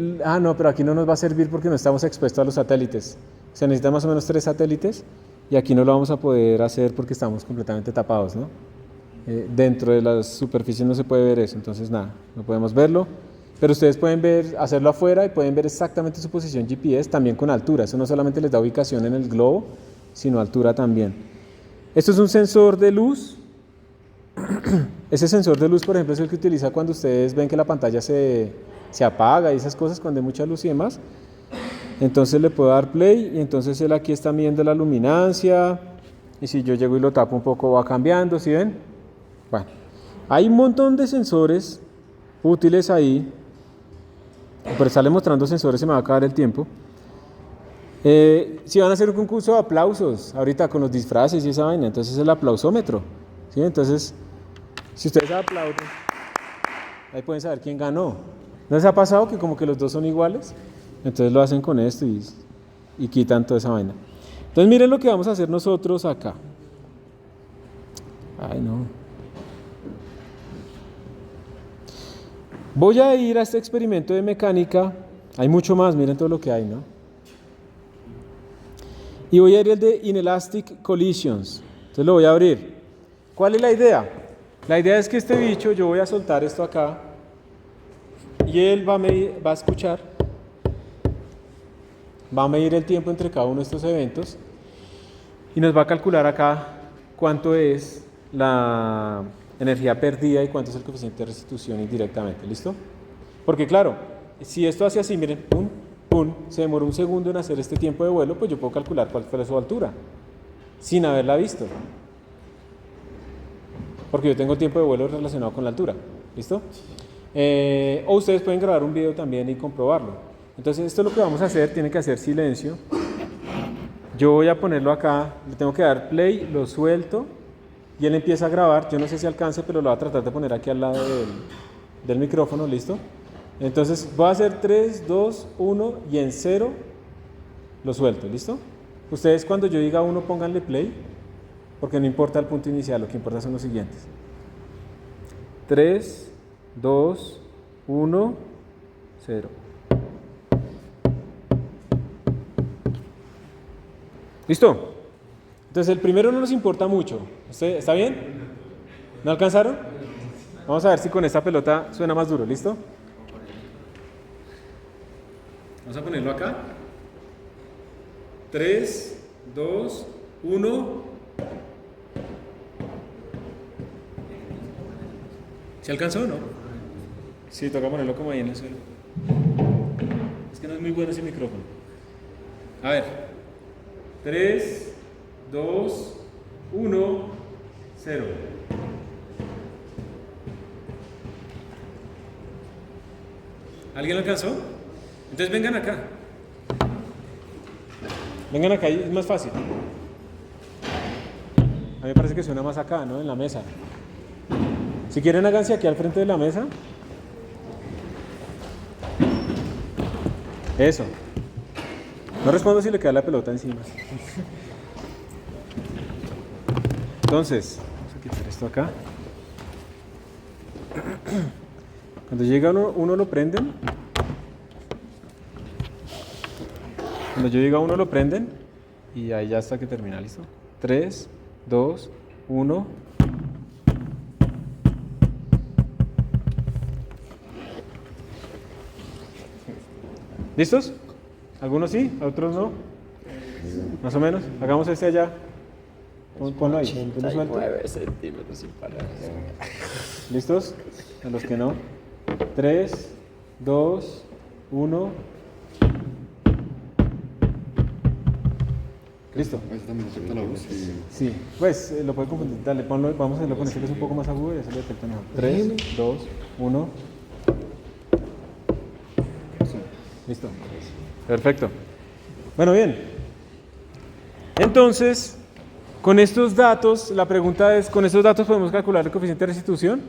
No, pero aquí no nos va a servir porque no estamos expuestos a los satélites. Se necesitan más o menos 3 satélites y aquí no lo vamos a poder hacer porque estamos completamente tapados, ¿no? Dentro de las superficies no se puede ver eso, entonces nada, no podemos verlo. Pero ustedes pueden hacerlo afuera y pueden ver exactamente su posición GPS también con altura. Eso no solamente les da ubicación en el globo, sino altura también. Esto es un sensor de luz. Ese sensor de luz, por ejemplo, es el que utiliza cuando ustedes ven que la pantalla se apaga y esas cosas, cuando hay mucha luz y demás. Entonces le puedo dar play y entonces él aquí está midiendo la luminancia. Y si yo llego y lo tapo un poco va cambiando, ¿sí ven? Bueno, hay un montón de sensores útiles ahí. Por estarle mostrando sensores se me va a acabar el tiempo. Si van a hacer un concurso de aplausos ahorita con los disfraces y esa vaina, entonces el aplausómetro, ¿sí? Entonces, si ustedes aplauden, ahí pueden saber quién ganó. ¿No les ha pasado que como que los dos son iguales? Entonces lo hacen con esto y quitan toda esa vaina. Entonces miren lo que vamos a hacer nosotros acá. Ay, no. Voy a ir a este experimento de mecánica. Hay mucho más, miren todo lo que hay, ¿no? Y voy a ir al de Inelastic Collisions. Entonces lo voy a abrir. ¿Cuál es la idea? La idea es que este bicho, yo voy a soltar esto acá y él va a escuchar, va a medir el tiempo entre cada uno de estos eventos y nos va a calcular acá cuánto es la energía perdida y cuánto es el coeficiente de restitución indirectamente, ¿listo? Porque claro, si esto hace así, miren, pum, pum, se demoró un segundo en hacer este tiempo de vuelo, pues yo puedo calcular cuál fue su altura, sin haberla visto. Porque yo tengo tiempo de vuelo relacionado con la altura, ¿listo? O ustedes pueden grabar un video también y comprobarlo. Entonces esto es lo que vamos a hacer, tiene que hacer silencio. Yo voy a ponerlo acá, le tengo que dar play, lo suelto y él empieza a grabar. Yo no sé si alcance, pero lo voy a tratar de poner aquí al lado del micrófono, ¿listo? Entonces voy a hacer 3, 2, 1 y en 0 lo suelto, ¿listo? Ustedes cuando yo diga 1 pónganle play, porque no importa el punto inicial, lo que importa son los siguientes. 3, 2, 1, 0. ¿Listo? Entonces el primero no nos importa mucho. ¿Está bien? ¿No alcanzaron? Vamos a ver si con esta pelota suena más duro, ¿listo? Vamos a ponerlo acá. 3, 2, 1. ¿Se alcanzó o no? Sí, toca ponerlo como ahí en el suelo. Es que no es muy bueno ese micrófono. A ver. 3, 2, 1, 0. ¿Alguien lo alcanzó? Entonces vengan acá. Vengan acá, es más fácil. A mí me parece que suena más acá, ¿no? En la mesa. Si quieren, háganse aquí al frente de la mesa. Eso. No respondo si le queda la pelota encima. Entonces, vamos a quitar esto acá. Cuando llega uno lo prenden. Cuando yo diga uno lo prenden y ahí ya hasta que termina, ¿listo? 3, 2, 1. ¿Listos? ¿Algunos sí? ¿Otros no? Más o menos. Hagamos este allá. Ponlo ahí. 89 centímetros sin parar. ¿Listos? A los que no. 3, 2, 1. ¿Listo? Eso también detecta la voz. Sí. Pues lo puede confundir. Dale, ponlo, vamos a hacerlo con este que es un poco más agudo y eso lo detecta mejor. 3, 2, 1. Listo. Perfecto. Bueno, bien. Entonces, con estos datos, la pregunta es, ¿con estos datos podemos calcular el coeficiente de restitución?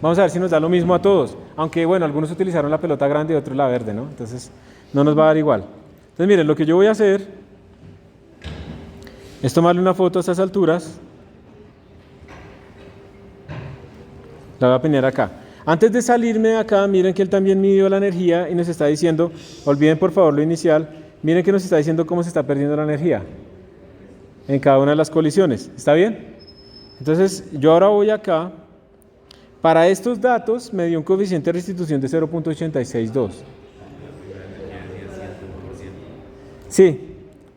Vamos a ver si nos da lo mismo a todos. Aunque, bueno, algunos utilizaron la pelota grande y otros la verde, ¿no? Entonces, no nos va a dar igual. Entonces, miren, lo que yo voy a hacer es tomarle una foto a estas alturas. La voy a poner acá. Antes de salirme de acá, miren que él también midió la energía y nos está diciendo, olviden por favor lo inicial, miren que nos está diciendo cómo se está perdiendo la energía en cada una de las colisiones. ¿Está bien? Entonces, yo ahora voy acá. Para estos datos me dio un coeficiente de restitución de 0.862. Sí.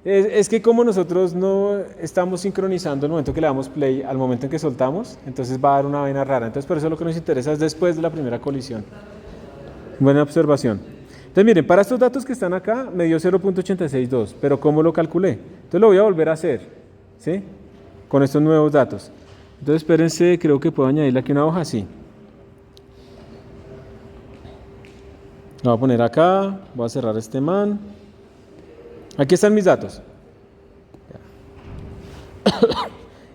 Es que como nosotros no estamos sincronizando el momento que le damos play al momento en que soltamos, entonces va a dar una vaina rara. Entonces por eso lo que nos interesa es después de la primera colisión. Buena observación. Entonces miren, para estos datos que están acá me dio 0.862, pero ¿cómo lo calculé? Entonces lo voy a volver a hacer, ¿sí? Con estos nuevos datos. Entonces espérense, creo que puedo añadirle aquí una hoja así. Lo voy a poner acá, voy a cerrar este man. Aquí están mis datos.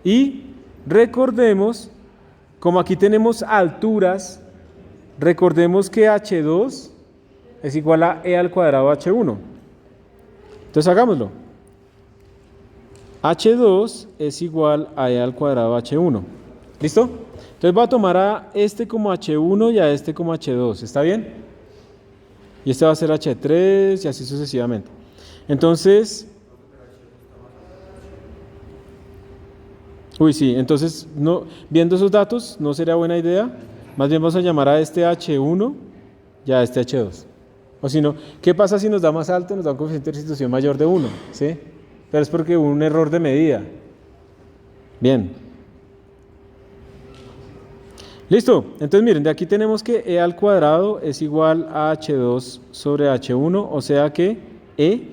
Y recordemos, como aquí tenemos alturas, recordemos que H2 es igual a E al cuadrado H1. Entonces hagámoslo. H2 es igual a E al cuadrado H1. ¿Listo? Entonces voy a tomar a este como H1 y a este como H2. ¿Está bien? Y este va a ser H3 y así sucesivamente. Entonces, Uy, sí, entonces, no, viendo esos datos, no sería buena idea. Más bien vamos a llamar a este H1 y a este H2. O si no, ¿qué pasa si nos da más alto? Nos da un coeficiente de restitución mayor de 1, ¿sí? Pero es porque hubo un error de medida. Bien. Listo. Entonces, miren, de aquí tenemos que E al cuadrado es igual a H2 sobre H1, o sea que E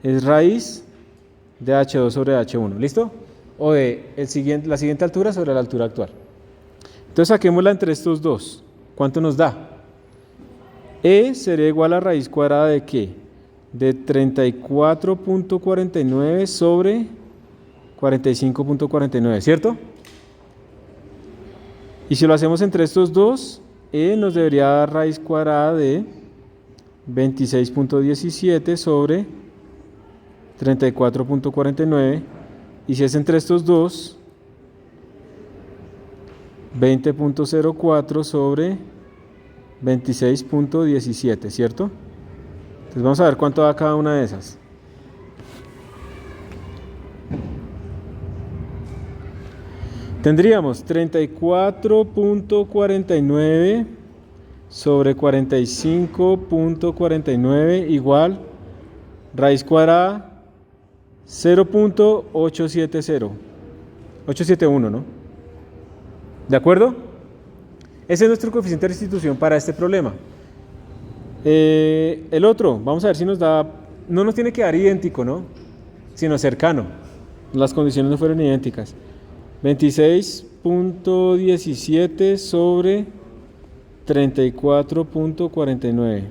es raíz de H2 sobre H1. ¿Listo? O de la siguiente altura sobre la altura actual. Entonces saquémosla entre estos dos. ¿Cuánto nos da? E sería igual a raíz cuadrada de ¿qué? De 34.49 sobre 45.49, ¿cierto? Y si lo hacemos entre estos dos, E nos debería dar raíz cuadrada de 26.17 sobre 34.49. Y si es entre estos dos, 20.04 sobre 26.17, ¿cierto? Entonces vamos a ver cuánto da cada una de esas. Tendríamos 34.49 sobre 45.49 igual raíz cuadrada 0.870. 871, ¿no? ¿De acuerdo? Ese es nuestro coeficiente de restitución para este problema. El otro, vamos a ver si nos da, no nos tiene que dar idéntico, ¿no? Sino cercano. Las condiciones no fueron idénticas. 26.17 sobre 34.49.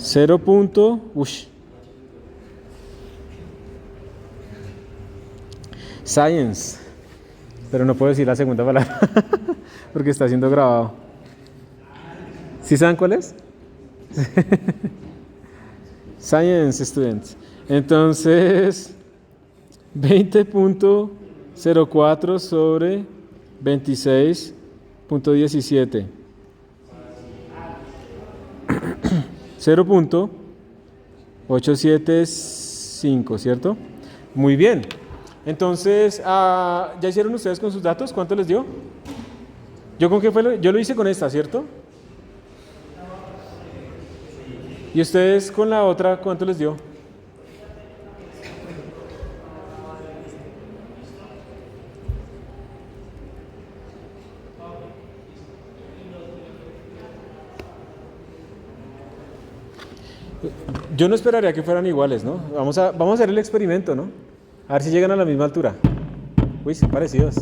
0. Science. Pero no puedo decir la segunda palabra porque está siendo grabado. ¿Sí saben cuál es? Science students. Entonces, 20.04 sobre 26.17. 0.875, ¿cierto? Muy bien. Entonces, ¿ya hicieron ustedes con sus datos? ¿Cuánto les dio? ¿Yo con qué fue? Yo lo hice con esta, ¿cierto? ¿Y ustedes con la otra cuánto les dio? Yo no esperaría que fueran iguales, ¿no? Vamos a hacer el experimento, ¿no? A ver si llegan a la misma altura. Uy, sí, parecidos.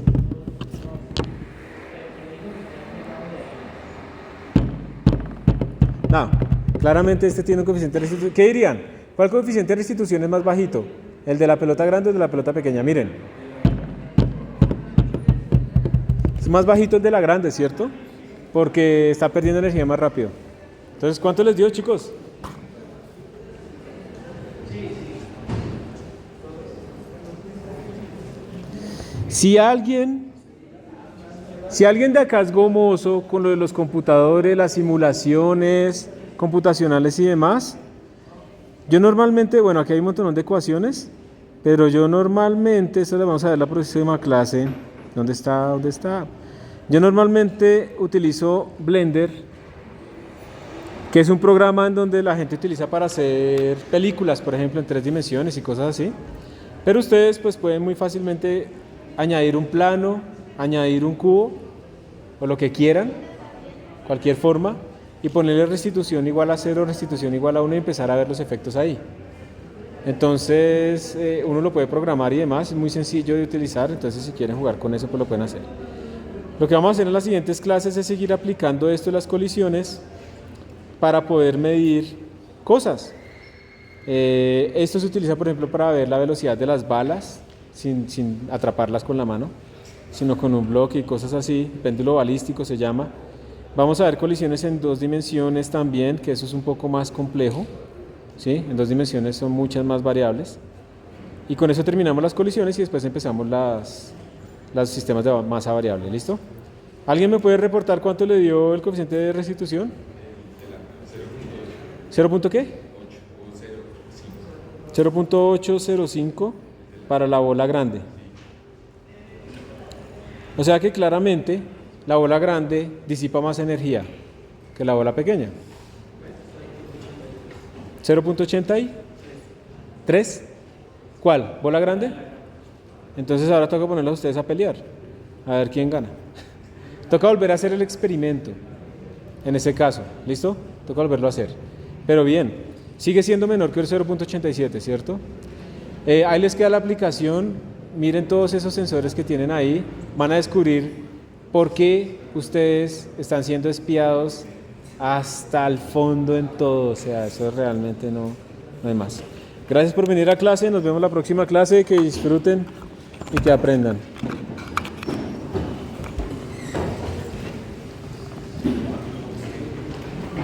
No, claramente este tiene un coeficiente de restitución. ¿Qué dirían? ¿Cuál coeficiente de restitución es más bajito? ¿El de la pelota grande o el de la pelota pequeña? Miren. Es más bajito el de la grande, ¿cierto? Porque está perdiendo energía más rápido. Entonces, ¿cuánto les dio, chicos? Si alguien de acá es gomoso con lo de los computadores, las simulaciones computacionales y demás, yo normalmente, bueno, aquí hay un montón de ecuaciones, pero yo normalmente, esto lo vamos a ver en la próxima clase, ¿dónde está? Yo normalmente utilizo Blender, que es un programa en donde la gente utiliza para hacer películas, por ejemplo, en 3 dimensiones y cosas así, pero ustedes pues pueden muy fácilmente añadir un plano, añadir un cubo o lo que quieran, cualquier forma, y ponerle restitución igual a 0, restitución igual a 1 y empezar a ver los efectos ahí. Entonces uno lo puede programar y demás, es muy sencillo de utilizar, entonces si quieren jugar con eso pues lo pueden hacer. Lo que vamos a hacer en las siguientes clases es seguir aplicando esto de las colisiones para poder medir cosas. Esto se utiliza por ejemplo para ver la velocidad de las balas, sin atraparlas con la mano, sino con un bloque y cosas así, péndulo balístico se llama. Vamos a ver colisiones en 2 dimensiones también, que eso es un poco más complejo, ¿sí? En 2 dimensiones son muchas más variables. Y con eso terminamos las colisiones y después empezamos los sistemas de masa variable, ¿listo? ¿Alguien me puede reportar cuánto le dio el coeficiente de restitución? ¿0. ¿Qué? 0.805. para la bola grande. O sea que claramente la bola grande disipa más energía que la bola pequeña. 0.83. ¿Cuál? ¿Bola grande? Entonces ahora toca ponerlos a ustedes a pelear. A ver quién gana. Toca volver a hacer el experimento. En ese caso, ¿listo? Toca volverlo a hacer. Pero bien, sigue siendo menor que el 0.87, ¿cierto? Ahí les queda la aplicación. Miren todos esos sensores que tienen ahí. Van a descubrir por qué ustedes están siendo espiados hasta el fondo en todo. O sea, eso realmente no hay más. Gracias por venir a clase. Nos vemos la próxima clase. Que disfruten y que aprendan.